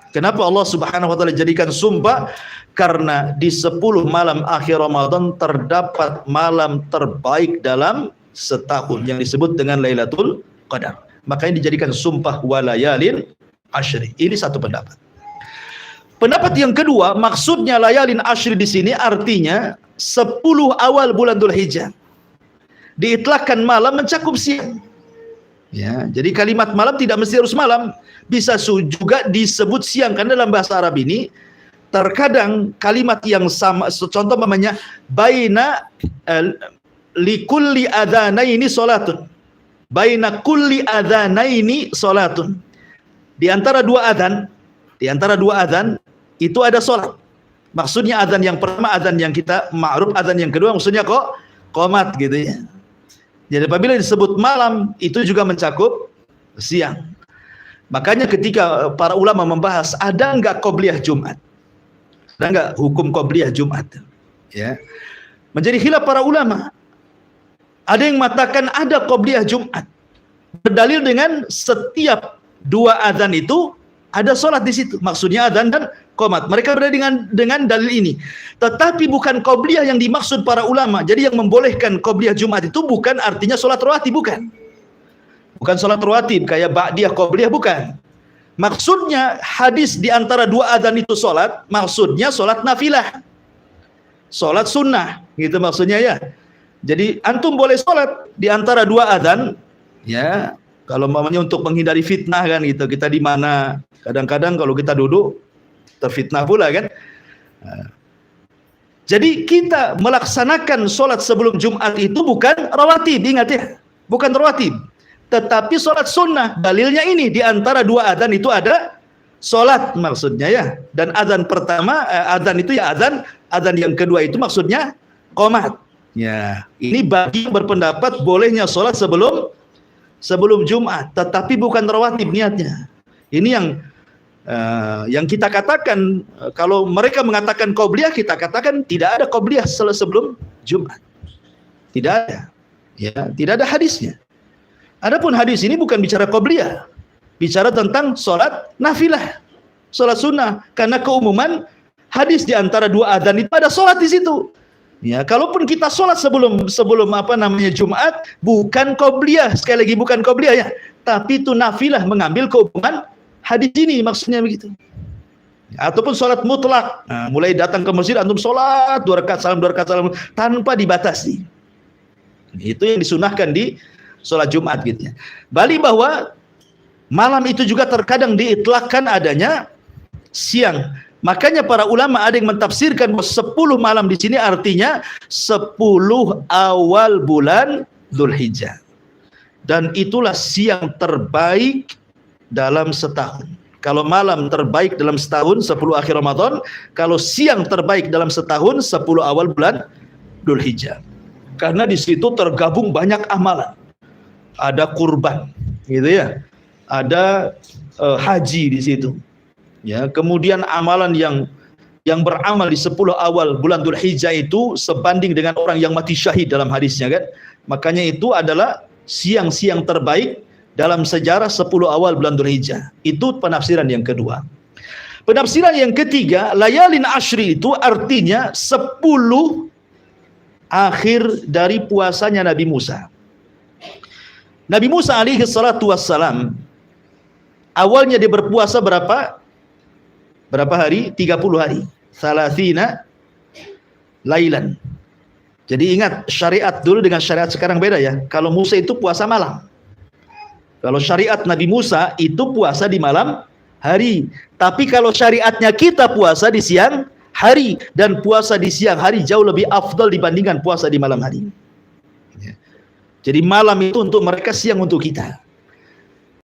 Kenapa Allah Subhanahu wa taala jadikan sumpah? Karena di 10 malam akhir Ramadan terdapat malam terbaik dalam setahun yang disebut dengan Lailatul Qadar. Makanya dijadikan sumpah walayalin ashri. Ini satu pendapat. Pendapat yang kedua, maksudnya layalin ashri di sini artinya 10 awal bulan Dzulhijjah. Diitlakkan malam mencakup siang. Ya, jadi kalimat malam tidak mesti harus malam, bisa juga disebut siang, karena dalam bahasa Arab ini terkadang kalimat yang sama, contoh namanya baina likulli adzanaini salatun. Baina kulli adzanaini salatun. Di antara dua adzan itu ada salat. Maksudnya adzan yang pertama adzan yang kita ma'ruf, adzan yang kedua maksudnya kok qomat gitu ya. Jadi apabila disebut malam itu juga mencakup siang. Makanya ketika para ulama membahas ada enggak qobliyah Jumat, ada enggak hukum qobliyah Jumat, ya, menjadi khilaf para ulama. Ada yang mengatakan ada qobliyah Jumat, berdalil dengan setiap 2 adzan itu ada sholat di situ. Maksudnya adzan dan qomat. Mereka berdalil dengan dalil ini. Tetapi bukan qobliyah yang dimaksud para ulama. Jadi yang membolehkan qobliyah Jumat itu bukan artinya sholat rawatib, bukan. Bukan sholat rawatib kayak ba'diyah qobliyah, bukan. Maksudnya hadis di antara 2 adzan itu sholat, maksudnya sholat nafilah, sholat sunnah, gitu maksudnya ya. Jadi antum boleh sholat di antara 2 adzan, ya, Kalau umpamanya untuk menghindari fitnah kan gitu, kita di mana? Kadang-kadang kalau kita duduk terfitnah pula kan. Jadi kita melaksanakan sholat sebelum Jumat itu bukan rawatib, ingat ya, bukan rawatib, tetapi sholat sunnah. Dalilnya ini, di antara dua adzan itu ada sholat maksudnya ya. Dan adzan pertama, adzan itu ya adzan yang kedua itu maksudnya qomat. Ya, ini bagi yang berpendapat bolehnya sholat sebelum Jumat, tetapi bukan rawatib niatnya. Ini yang kita katakan, kalau mereka mengatakan qobliyah, kita katakan tidak ada qobliyah sebelum Jumat. Tidak ada. Ya, tidak ada hadisnya. Adapun hadis ini bukan bicara qobliyah, bicara tentang sholat nafilah, sholat sunnah, karena keumuman hadis di antara dua adzan itu ada sholat di situ. Ya, kalaupun kita sholat sebelum Jumat, bukan qobliyah, sekali lagi bukan qobliyah ya, tapi itu nafilah, mengambil keumuman hadis ini, maksudnya begitu. Ataupun sholat mutlak, mulai datang ke masjid antum sholat 2 rakaat salam tanpa dibatasi. Itu yang disunahkan di sholat Jumat gitu ya. Balik bahwa malam itu juga terkadang diitlakkan adanya siang. Makanya para ulama ada yang mentafsirkan bahwa 10 malam di sini artinya 10 awal bulan Dzulhijjah. Dan itulah siang terbaik dalam setahun. Kalau malam terbaik dalam setahun 10 akhir Ramadan, kalau siang terbaik dalam setahun 10 awal bulan Dzulhijjah. Karena di situ tergabung banyak amalan. Ada kurban, gitu ya. Ada haji di situ. Ya, kemudian amalan yang beramal di 10 awal bulan Dzulhijjah itu sebanding dengan orang yang mati syahid dalam hadisnya kan. Makanya itu adalah siang-siang terbaik dalam sejarah 10 awal bulan Dzulhijjah. Itu penafsiran yang kedua. Penafsiran yang ketiga, layalin ashri itu artinya 10 akhir dari puasanya Nabi Musa. Nabi Musa alaihi salatu wassalam, awalnya dia berpuasa berapa hari? 30 hari. Salasina lailan. Jadi ingat, syariat dulu dengan syariat sekarang beda ya. Kalau Musa itu puasa malam. Kalau syariat Nabi Musa itu puasa di malam hari. Tapi kalau syariatnya kita puasa di siang hari. Dan puasa di siang hari jauh lebih afdal dibandingkan puasa di malam hari. Jadi malam itu untuk mereka, siang untuk kita.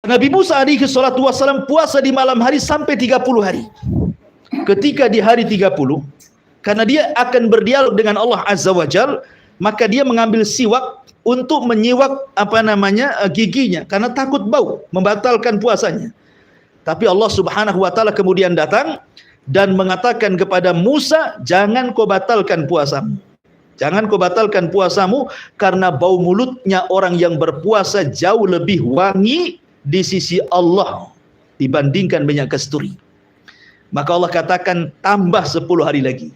Nabi Musa alaihi salatu wassalam puasa di malam hari sampai 30 hari. Ketika di hari 30, karena dia akan berdialog dengan Allah Azza wa Jal, maka dia mengambil siwak untuk menyiwak giginya, karena takut bau, membatalkan puasanya. Tapi Allah Subhanahu wa taala kemudian datang dan mengatakan kepada Musa, jangan kau batalkan puasamu. Jangan kau batalkan puasamu, karena bau mulutnya orang yang berpuasa jauh lebih wangi di sisi Allah dibandingkan minyak kasturi. Maka Allah katakan tambah 10 hari lagi.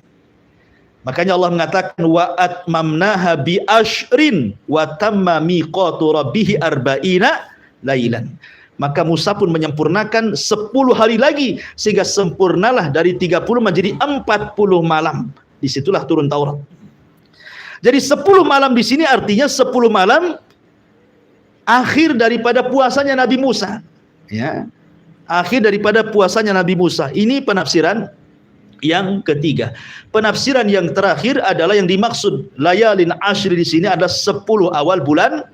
Makanya Allah mengatakan wa atmamnaha bi ashrin wa tamma miqatu rabbih arba'ina lailan. Maka Musa pun menyempurnakan 10 hari lagi, sehingga sempurnalah dari 30 menjadi 40 malam. Disitulah turun Taurat. Jadi 10 malam di sini artinya 10 malam akhir daripada puasanya Nabi Musa. Ya. Akhir daripada puasanya Nabi Musa. Ini penafsiran yang ketiga. Penafsiran yang terakhir adalah yang dimaksud layalin ashri di sini adalah 10 awal bulan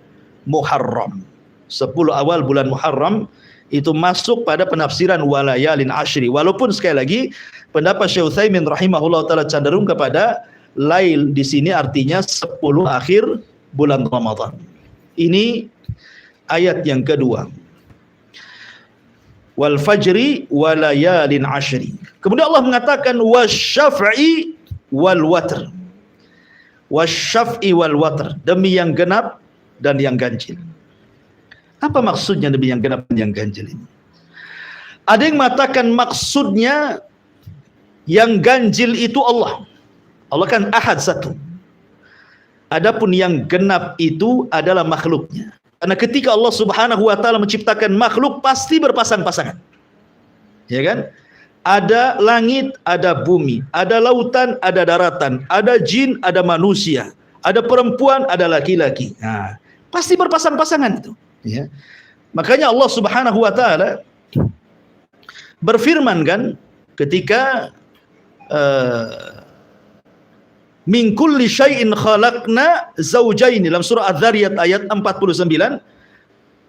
Muharram. 10 awal bulan Muharram itu masuk pada penafsiran walayalin ashri. Walaupun sekali lagi pendapat Syekh Utsaimin rahimahullah taala cenderung kepada lail di sini artinya 10 akhir bulan Ramadan. Ini ayat yang kedua. Wal fajri walayalin ashri. Kemudian Allah mengatakan wasyaf'i wal watr. Wasyaf'i wal watr, demi yang genap dan yang ganjil. Apa maksudnya demi yang genap dan yang ganjil ini? Ada yang mengatakan maksudnya yang ganjil itu Allah. Allah kan ahad satu. Adapun yang genap itu adalah makhluknya. Karena ketika Allah Subhanahu wa taala menciptakan makhluk pasti berpasang-pasangan. Ya kan? Ada langit, ada bumi, ada lautan, ada daratan, ada jin, ada manusia, ada perempuan, ada laki-laki. Nah, pasti berpasang-pasangan itu, ya. Makanya Allah Subhanahu wa taala berfirman kan ketika min kulli syai'in khalaqna zawjayn dalam surah Az-Zariyat ayat 49,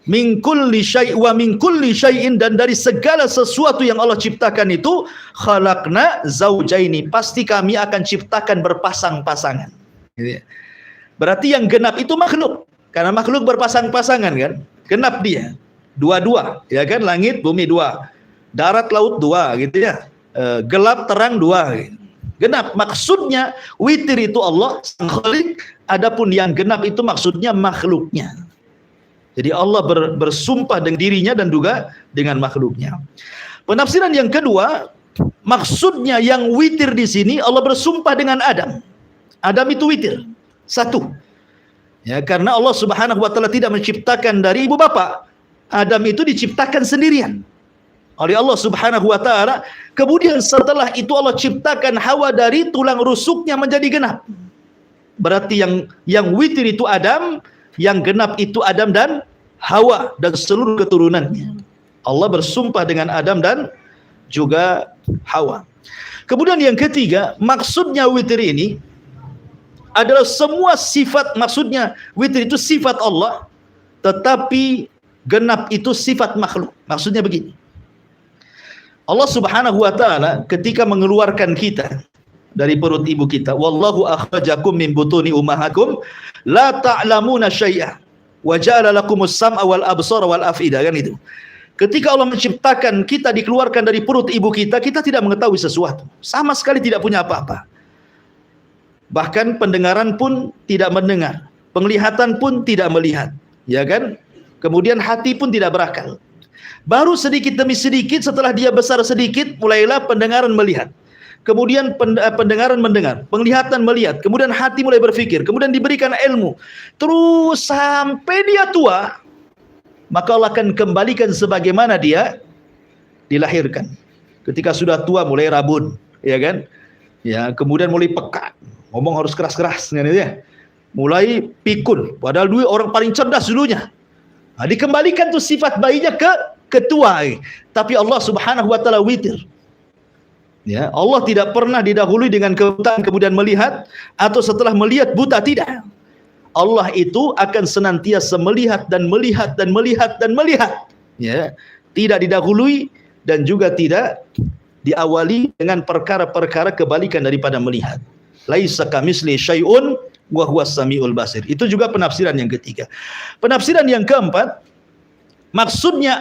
min kulli syai' wa min kulli syai'in, dan dari segala sesuatu yang Allah ciptakan itu khalaqna zawjaini, pasti kami akan ciptakan berpasang-pasangan. Berarti yang genap itu makhluk, karena makhluk berpasang-pasangan kan, genap dia dua-dua, ya kan, langit bumi dua, darat laut dua gitu ya, gelap terang dua gitu. Genap maksudnya witir itu Allah sang Khalik, adapun yang genap itu maksudnya makhluknya. Jadi Allah bersumpah dengan dirinya dan juga dengan makhluknya. Penafsiran yang kedua, maksudnya yang witir di sini Allah bersumpah dengan Adam. Adam itu witir, satu. Ya, karena Allah Subhanahu wa taala tidak menciptakan dari ibu bapak. Adam itu diciptakan sendirian oleh Allah Subhanahu wa taala. Kemudian setelah itu Allah ciptakan Hawa dari tulang rusuknya menjadi genap. Berarti yang witir itu Adam, yang genap itu Adam dan Hawa dan seluruh keturunannya. Allah bersumpah dengan Adam dan juga Hawa. Kemudian yang ketiga, maksudnya witir ini adalah semua sifat, maksudnya witir itu sifat Allah, tetapi genap itu sifat makhluk. Maksudnya begini, Allah Subhanahu wa taala ketika mengeluarkan kita dari perut ibu kita, wallahu akhrajakum min butuni ummahakum la ta'lamuna syai'a wa ja'ala lakumus sam'a wal absara wal af'ida, kan itu. Ketika Allah menciptakan kita, dikeluarkan dari perut ibu kita, kita tidak mengetahui sesuatu, sama sekali tidak punya apa-apa. Bahkan pendengaran pun tidak mendengar, penglihatan pun tidak melihat, ya kan? Kemudian hati pun tidak berakal. Baru sedikit demi sedikit setelah dia besar sedikit, mulailah pendengaran melihat. Kemudian pendengaran mendengar, penglihatan melihat, kemudian hati mulai berpikir, kemudian diberikan ilmu. Terus sampai dia tua, maka Allah akan kembalikan sebagaimana dia dilahirkan. Ketika sudah tua mulai rabun, ya kan? Ya, kemudian mulai peka, ngomong harus keras-keras, kan ya? Mulai pikun, padahal dulu orang paling cerdas dulunya. Nah, dikembalikan tuh sifat bayinya ke ketua, tapi Allah Subhanahu wa taala witir. Ya, Allah tidak pernah didahului dengan kebutaan kemudian melihat, atau setelah melihat buta, tidak. Allah itu akan senantiasa melihat dan melihat dan melihat dan melihat. Ya, tidak didahului dan juga tidak diawali dengan perkara-perkara kebalikan daripada melihat. Laisa kamitsli syai'un wa huwas samiul basir. Itu juga penafsiran yang ketiga. Penafsiran yang keempat, maksudnya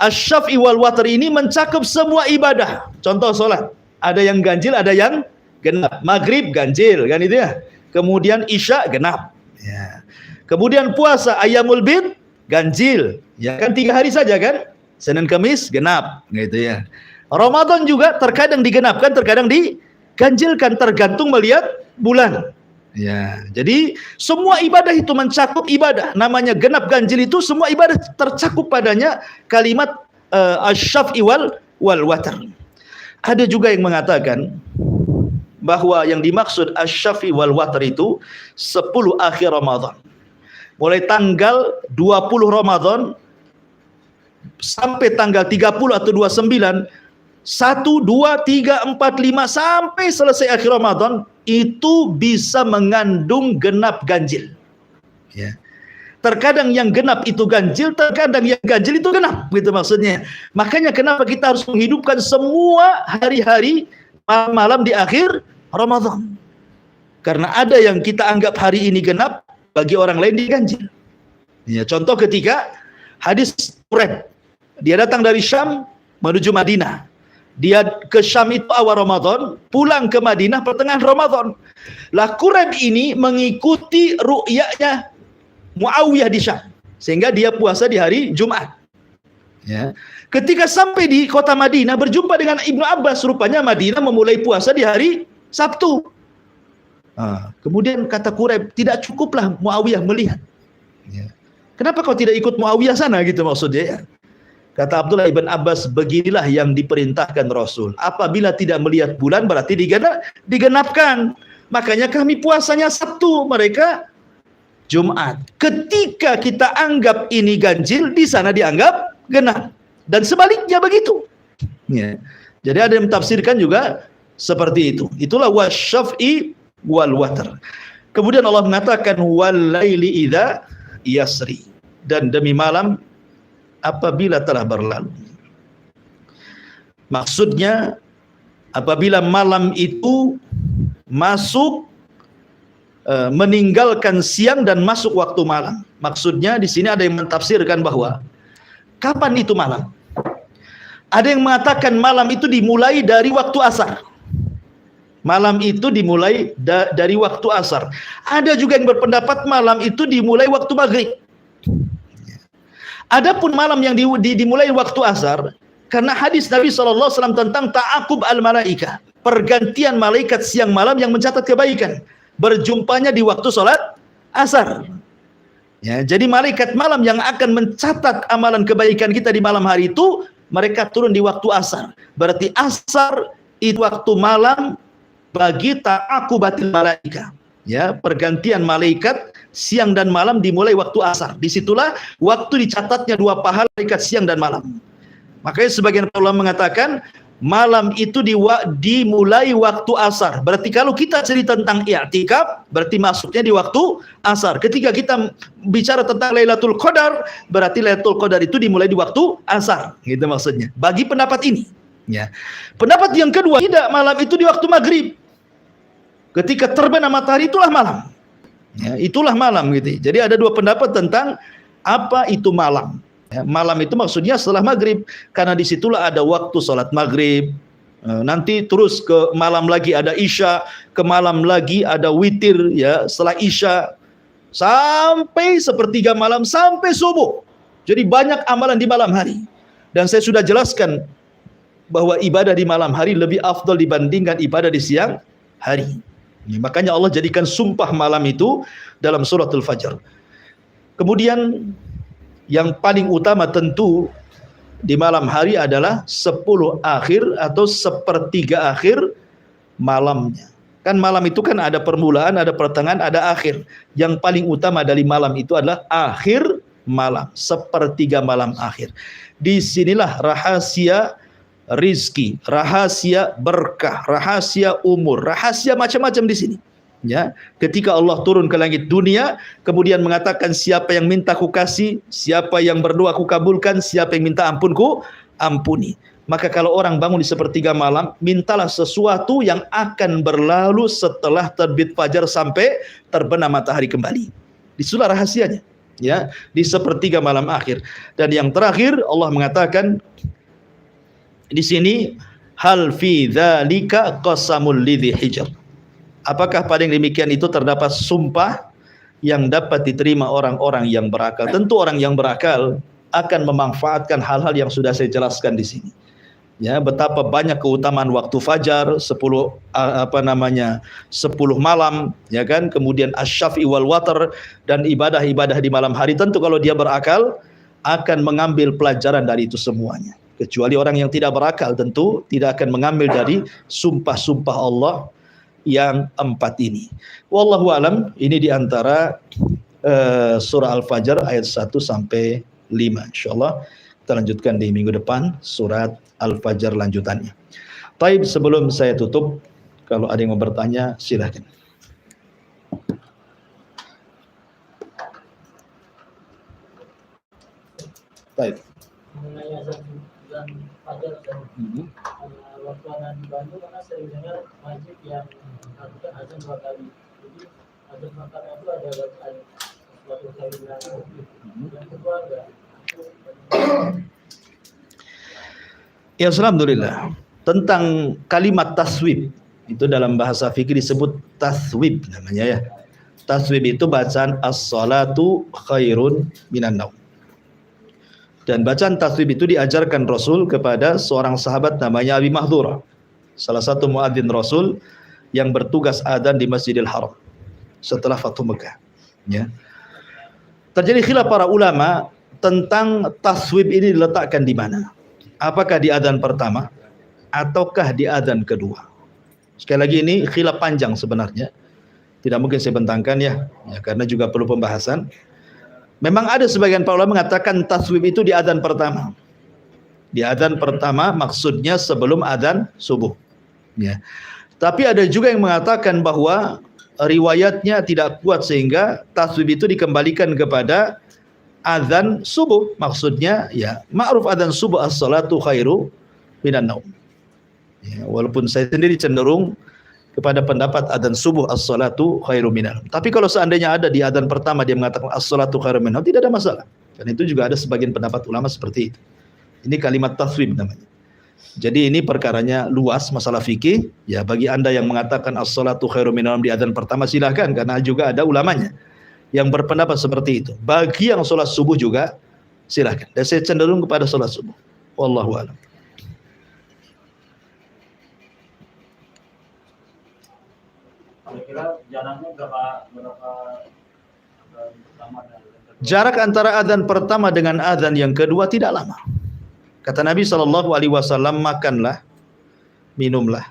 al-syaf'i wal watr ini mencakup semua ibadah. Contoh salat, ada yang ganjil, ada yang genap. Maghrib ganjil, kan itu ya. Kemudian isya genap. Ya. Kemudian puasa ayyamul bid ganjil. Ya kan 3 hari saja kan? Senin Kamis genap, gitu ya. Ramadan juga terkadang digenapkan, terkadang diganjilkan, tergantung melihat bulan. Ya, jadi semua ibadah itu mencakup ibadah. Namanya genap ganjil itu semua ibadah tercakup padanya kalimat asy-syaf'i wal watr. Ada juga yang mengatakan bahwa yang dimaksud asy-syaf'i wal watr itu 10 akhir Ramadan. Mulai tanggal 20 Ramadan sampai tanggal 30 atau 29, 1, 2, 3, 4, 5 sampai selesai akhir Ramadan, itu bisa mengandung genap ganjil. Ya. Terkadang yang genap itu ganjil, terkadang yang ganjil itu genap, gitu maksudnya. Makanya kenapa kita harus menghidupkan semua hari-hari malam di akhir Ramadan. Karena ada yang kita anggap hari ini genap, bagi orang lain diganjil. Ya, contoh ketiga, hadis Quraib. Dia datang dari Syam menuju Madinah. Dia ke Syam itu awal Ramadan, pulang ke Madinah pertengahan Ramadan. Lah Quraib ini mengikuti ru'yahnya Muawiyah di Syam, sehingga dia puasa di hari Jumat. Ya. Ketika sampai di kota Madinah berjumpa dengan Ibnu Abbas, rupanya Madinah memulai puasa di hari Sabtu. Kemudian kata Quraib, tidak cukuplah Muawiyah melihat. Ya. Kenapa kau tidak ikut Muawiyah sana, gitu maksudnya ya. Kata Abdullah ibn Abbas, beginilah yang diperintahkan Rasul. Apabila tidak melihat bulan berarti digenapkan. Makanya kami puasanya Sabtu, mereka Jumat. Ketika kita anggap ini ganjil, di sana dianggap genap. Dan sebaliknya begitu. Ya. Jadi ada yang tafsirkan juga seperti itu. Itulah wasyaf'i wal watr. Kemudian Allah mengatakan wal laili idza yasri, dan demi malam apabila telah berlalu. Maksudnya apabila malam itu masuk meninggalkan siang dan masuk waktu malam. Maksudnya di sini ada yang mentafsirkan bahwa kapan itu malam? Ada yang mengatakan malam itu dimulai dari waktu asar. Malam itu dimulai dari waktu asar. Ada juga yang berpendapat malam itu dimulai waktu maghrib. Adapun malam yang dimulai waktu asar, karena hadis Nabi SAW tentang ta'aqub al-malaika, pergantian malaikat siang malam yang mencatat kebaikan, berjumpanya di waktu sholat asar. Ya, jadi malaikat malam yang akan mencatat amalan kebaikan kita di malam hari itu, mereka turun di waktu asar. Berarti asar itu waktu malam bagi ta'aqubatil malaika. Ya, pergantian malaikat siang dan malam dimulai waktu asar. Disitulah waktu dicatatnya dua pahala malaikat siang dan malam. Makanya sebagian ulama mengatakan malam itu dimulai waktu asar. Berarti kalau kita cerita tentang i'tikaf, berarti masuknya di waktu asar. Ketika kita bicara tentang Lailatul Qadar, berarti Lailatul Qadar itu dimulai di waktu asar. Gitu maksudnya. Bagi pendapat ini. Ya. Pendapat yang kedua, tidak, malam itu di waktu maghrib. Ketika terbenam matahari itulah malam. Ya, itulah malam gitu. Jadi ada dua pendapat tentang apa itu malam. Ya, malam itu maksudnya setelah maghrib, karena disitulah ada waktu sholat maghrib. Nanti terus ke malam lagi ada isya, ke malam lagi ada witir, ya setelah isya sampai sepertiga malam sampai subuh. Jadi banyak amalan di malam hari. Dan saya sudah jelaskan bahwa ibadah di malam hari lebih afdal dibandingkan ibadah di siang hari. Ya, makanya Allah jadikan sumpah malam itu dalam suratul Fajr. Kemudian yang paling utama tentu di malam hari adalah 10 akhir atau sepertiga akhir malamnya. Kan malam itu kan ada permulaan, ada pertengahan, ada akhir. Yang paling utama dari malam itu adalah akhir malam, sepertiga malam akhir. Disinilah rahasia rizki, rahasia berkah, rahasia umur, rahasia macam-macam di sini. Ya, ketika Allah turun ke langit dunia, kemudian mengatakan siapa yang minta ku kasih, siapa yang berdoa ku kabulkan, siapa yang minta ampun ku ampuni. Maka kalau orang bangun di sepertiga malam, mintalah sesuatu yang akan berlalu setelah terbit fajar sampai terbenam matahari kembali. Disitulah rahasianya. Ya, di sepertiga malam akhir. Dan yang terakhir Allah mengatakan di sini hal fi dzalika qasamul lidzi hijr. Apakah pada yang demikian itu terdapat sumpah yang dapat diterima orang-orang yang berakal? Tentu orang yang berakal akan memanfaatkan hal-hal yang sudah saya jelaskan di sini. Ya, betapa banyak keutamaan waktu fajar, 10 malam, ya kan? Kemudian asy-syaf'i wal watr dan ibadah-ibadah di malam hari. Tentu kalau dia berakal akan mengambil pelajaran dari itu semuanya. Kecuali orang yang tidak berakal tentu tidak akan mengambil dari sumpah-sumpah Allah yang 4 ini. Wallahu alam, ini diantara surah Al-Fajr ayat 1 sampai 5. Insyaallah kita lanjutkan di minggu depan surat Al-Fajr lanjutannya. Taib, sebelum saya tutup, kalau ada yang mau bertanya silahkan. Taib. Mengenai azan dan fajar dan waktu anak di Bandung, karena sering dengar masjid yang melakukan azan 2 kali. Jadi azan pertama itu ada bacaan suatu kalimat. Yang kedua ada. Ya, alhamdulillah. Tentang kalimat taswib, itu dalam bahasa fikih disebut taswib namanya ya. Taswib itu bacaan as-salatu khairun minan naum. Dan bacaan taswib itu diajarkan Rasul kepada seorang sahabat namanya Abi Mahdhurah, salah satu muadzin Rasul yang bertugas adzan di Masjidil Haram setelah Fathu Mekah. Ya. Terjadi khilaf para ulama tentang taswib ini diletakkan di mana. Apakah di adzan pertama ataukah di adzan kedua? Sekali lagi ini khilaf panjang sebenarnya. Tidak mungkin saya bentangkan ya, karena juga perlu pembahasan. Memang ada sebagian para ulama mengatakan taswib itu di adzan pertama. Di adzan pertama maksudnya sebelum adzan subuh. Ya. Tapi ada juga yang mengatakan bahwa riwayatnya tidak kuat sehingga taswib itu dikembalikan kepada adzan subuh. Maksudnya ya ma'ruf adzan subuh as-salatu khairu minan naum. Ya, walaupun saya sendiri cenderung kepada pendapat adzan subuh as-salatu khairu minan naum. Tapi kalau seandainya ada di adzan pertama dia mengatakan as-salatu khairu minan naum, tidak ada masalah. Dan itu juga ada sebagian pendapat ulama seperti itu. Ini kalimat taswib namanya. Jadi ini perkaranya luas masalah fikih. Ya bagi Anda yang mengatakan as-salatu khairu minan naum di adzan pertama silahkan, karena juga ada ulamanya yang berpendapat seperti itu. Bagi yang sholat subuh juga silahkan. Dan saya cenderung kepada sholat subuh. Wallahu a'lam. Kira-kira jaraknya berapa lama? Jarak antara adzan pertama dengan adzan yang kedua tidak lama. Kata Nabi SAW, makanlah, minumlah,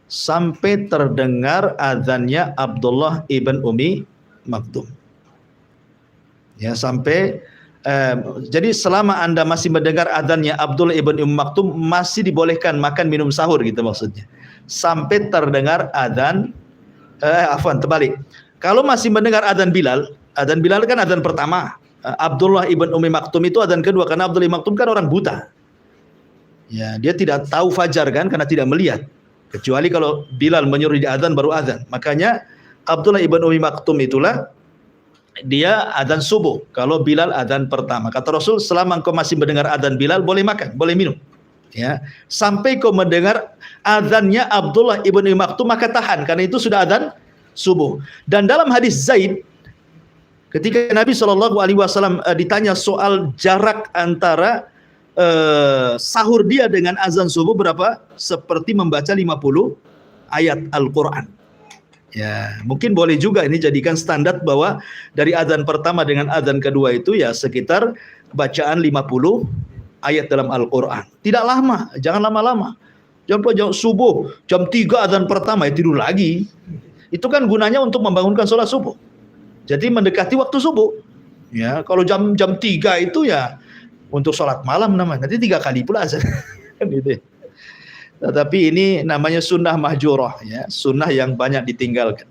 sampai terdengar adzannya Abdullah ibn Umi Maktum. Ya, sampai jadi selama Anda masih mendengar adzannya Abdullah ibn Umi Maktum, masih dibolehkan makan minum sahur gitu maksudnya. Sampai terdengar adzan terbalik. Kalau masih mendengar adzan Bilal kan adzan pertama. Abdullah ibn Umi Maktum itu adzan kedua, karena Abdullah ibn Maktum kan orang buta. Ya, dia tidak tahu fajar kan karena tidak melihat. Kecuali kalau Bilal menyuruh di adzan baru adzan. Makanya Abdullah ibn Umi Maktum itulah dia adzan subuh. Kalau Bilal adzan pertama. Kata Rasul, selama engkau masih mendengar adzan Bilal boleh makan, boleh minum. Ya, sampai kau mendengar adzannya Abdullah ibn Umi Maktum maka tahan, karena itu sudah adzan subuh. Dan dalam hadis Zaid, ketika Nabi SAW ditanya soal jarak antara sahur dia dengan azan subuh berapa? Seperti membaca 50 ayat Al-Quran. Ya, mungkin boleh juga ini jadikan standar bahwa dari azan pertama dengan azan kedua itu ya sekitar bacaan 50 ayat dalam Al-Quran. Tidak lama, jangan lama-lama. Jam subuh, jam 3 azan pertama ya tidur lagi. Itu kan gunanya untuk membangunkan sholat subuh. Jadi mendekati waktu subuh. Ya, kalau jam 3 itu ya untuk sholat malam namanya. Nanti 3 kali pula azan. Gitu. Tetapi ini namanya sunnah mahjurah, ya, sunnah yang banyak ditinggalkan.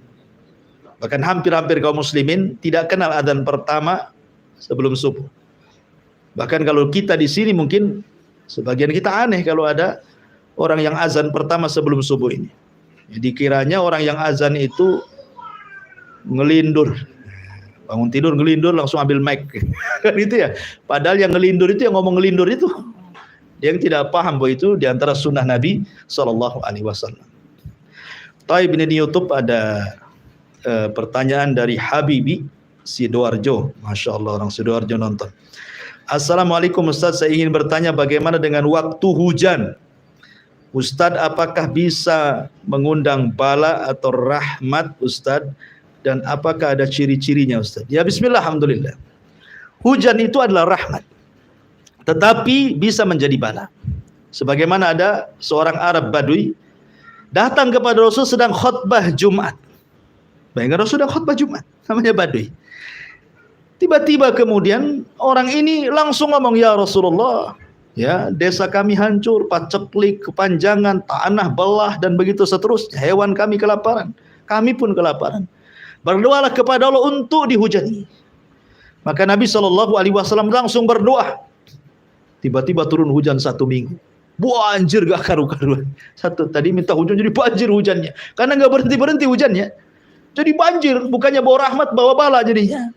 Bahkan hampir-hampir kaum muslimin tidak kenal adzan pertama sebelum subuh. Bahkan kalau kita di sini mungkin sebagian kita aneh kalau ada orang yang azan pertama sebelum subuh ini. Jadi kiranya orang yang azan itu ngelindur. Bangun tidur ngelindur langsung ambil mic. Kan itu ya. Padahal yang ngelindur itu, yang ngomong ngelindur itu, dia yang tidak paham bahwa itu diantara sunnah Nabi SAW. Taib ini di YouTube ada pertanyaan dari Habibi Sidoarjo. Masya Allah, orang Sidoarjo nonton. Assalamualaikum Ustaz, saya ingin bertanya bagaimana dengan waktu hujan. Ustaz, apakah bisa mengundang bala atau rahmat Ustaz? Dan apakah ada ciri-cirinya Ustaz? Ya bismillah, alhamdulillah. Hujan itu adalah rahmat, tetapi bisa menjadi bala. Sebagaimana ada seorang Arab Badui datang kepada Rasul sedang khutbah Jumat. Bayangkan Rasul sedang khutbah Jumat, namanya Badui. Tiba-tiba kemudian orang ini langsung ngomong, ya Rasulullah, ya desa kami hancur, paceklik, kepanjangan, tanah belah dan begitu seterusnya. Hewan kami kelaparan, kami pun kelaparan. Berdoalah kepada Allah untuk dihujani. Maka Nabi SAW langsung berdoa. Tiba-tiba turun hujan 1 minggu. Banjir gak karu-karuan. Tadi minta hujan jadi banjir hujannya. Karena gak berhenti-berhenti hujannya. Jadi banjir. Bukannya bawa rahmat, bawa bala jadinya.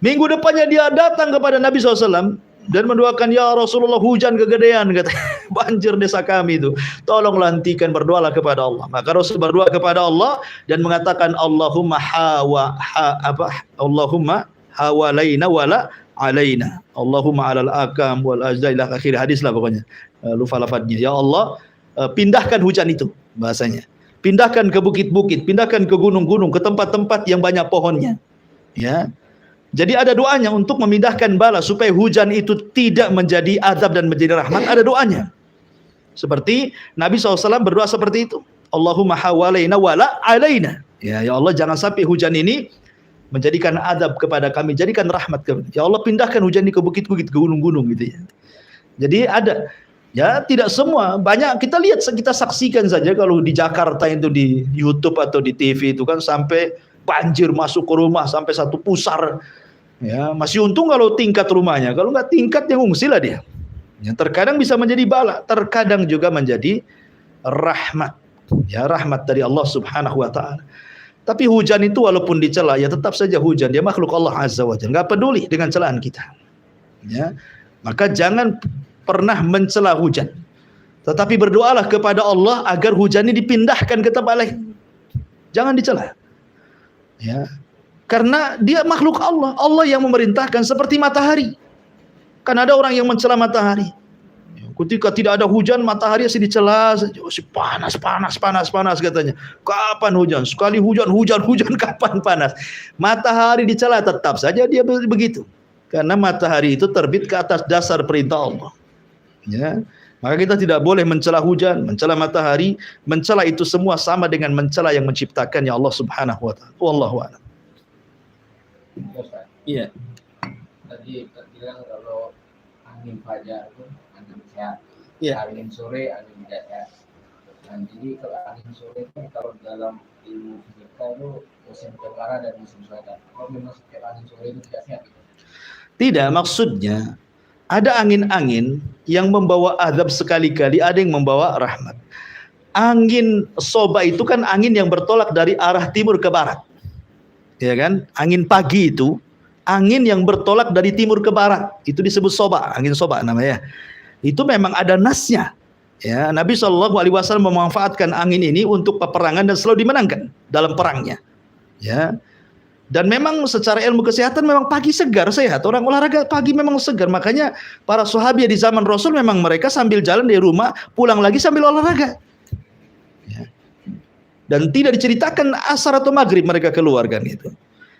Minggu depannya dia datang kepada Nabi SAW. Dan mendoakan, ya Rasulullah hujan kegedean. Kata, banjir desa kami itu. Tolonglah hentikan, berdoalah kepada Allah. Maka Rasul berdoa kepada Allah. Dan mengatakan, Allahumma Allahumma hawalaina wala alaina. Allahumma alal akam wal ajda ila akhir hadis lah pokoknya. Lupa lafadznya. Ya Allah, pindahkan hujan itu bahasanya. Pindahkan ke bukit-bukit, pindahkan ke gunung-gunung, ke tempat-tempat yang banyak pohonnya. Ya. Jadi ada doanya untuk memindahkan bala supaya hujan itu tidak menjadi azab dan menjadi rahmat. Ada doanya. Seperti Nabi SAW berdoa seperti itu. Allahumma hawalaina wala alaina. Ya Allah, jangan sampai hujan ini menjadikan adab kepada kami, jadikan rahmat kami. Ya Allah, pindahkan hujan ini ke bukit-bukit, ke gunung-gunung gitu ya. Jadi ada, ya tidak semua, banyak kita lihat, kita saksikan saja kalau di Jakarta itu di YouTube atau di TV itu kan sampai banjir masuk ke rumah sampai satu pusar. Ya, masih untung kalau tingkat rumahnya, kalau nggak tingkat yang ngungsi lah dia. Ya, terkadang bisa menjadi bala, terkadang juga menjadi rahmat. Ya, rahmat dari Allah Subhanahu wa taala. Tapi hujan itu walaupun dicela, ya tetap saja hujan, dia makhluk Allah Azza wa Jalla, nggak peduli dengan celaan kita. Ya, maka jangan pernah mencela hujan. Tetapi berdoalah kepada Allah agar hujan ini dipindahkan ke tempat lain. Jangan dicela. Ya. Karena dia makhluk Allah. Allah yang memerintahkan, seperti matahari. Kan ada orang yang mencela matahari. Ketika tidak ada hujan, matahari masih dicela, panas katanya. Kapan hujan? Sekali hujan, kapan panas? Matahari dicela, tetap saja dia begitu. Karena matahari itu terbit ke atas dasar perintah Allah. Ya. Maka kita tidak boleh mencela hujan, mencela matahari, mencela itu semua sama dengan mencela yang menciptakannya Allah Subhanahu wa taala. Wallahu a'lam. Iya. Tadi terbilang kalau angin fajar itu angin sehat, angin sore angin tidak sehat. Dan jadi kalau angin sore itu kalau dalam ilmu fisika itu musim kemarau dan musim selatan. Kalau memang setiap angin sore itu tidak sehat. Tidak, maksudnya ada angin-angin yang membawa azab sekali-kali, ada yang membawa rahmat. Angin soba itu kan angin yang bertolak dari arah timur ke barat. Ya kan? Angin pagi itu angin yang bertolak dari timur ke barat, itu disebut soba, angin soba namanya. Itu memang ada nasnya. Ya, Nabi SAW memanfaatkan angin ini untuk peperangan dan selalu dimenangkan dalam perangnya. Ya. Dan memang secara ilmu kesehatan memang pagi segar, sehat. Orang olahraga pagi memang segar. Makanya para sahabat di zaman Rasul memang mereka sambil jalan dari rumah, pulang lagi sambil olahraga. Ya. Dan tidak diceritakan asar atau maghrib mereka keluar kan itu.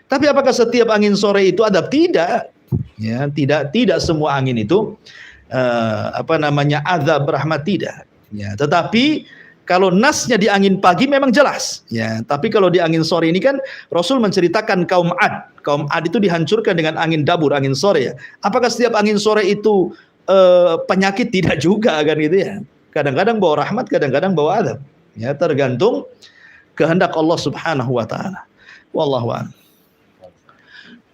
Tapi apakah setiap angin sore itu adab? Tidak. Ya, tidak semua angin itu azab rahmat, tidak. Ya, tetapi kalau nasnya di angin pagi memang jelas. Ya, tapi kalau di angin sore ini kan Rasul menceritakan kaum Ad. Kaum Ad itu dihancurkan dengan angin dabur, angin sore ya. Apakah setiap angin sore itu penyakit? Tidak juga kan gitu ya. Kadang-kadang bawa rahmat, kadang-kadang bawa adab. Ya, tergantung kehendak Allah Subhanahu wa taala. Wallahu a'lam.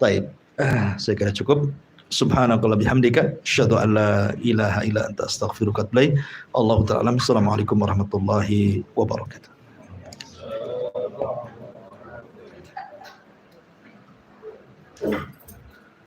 Baik, saya kira cukup. Subhanakallah bihamdika, asyhadu an la ilaha illa anta astaghfiruka wa atubu ilaik. Allahu ta'ala. Assalamualaikum warahmatullahi wabarakatuh.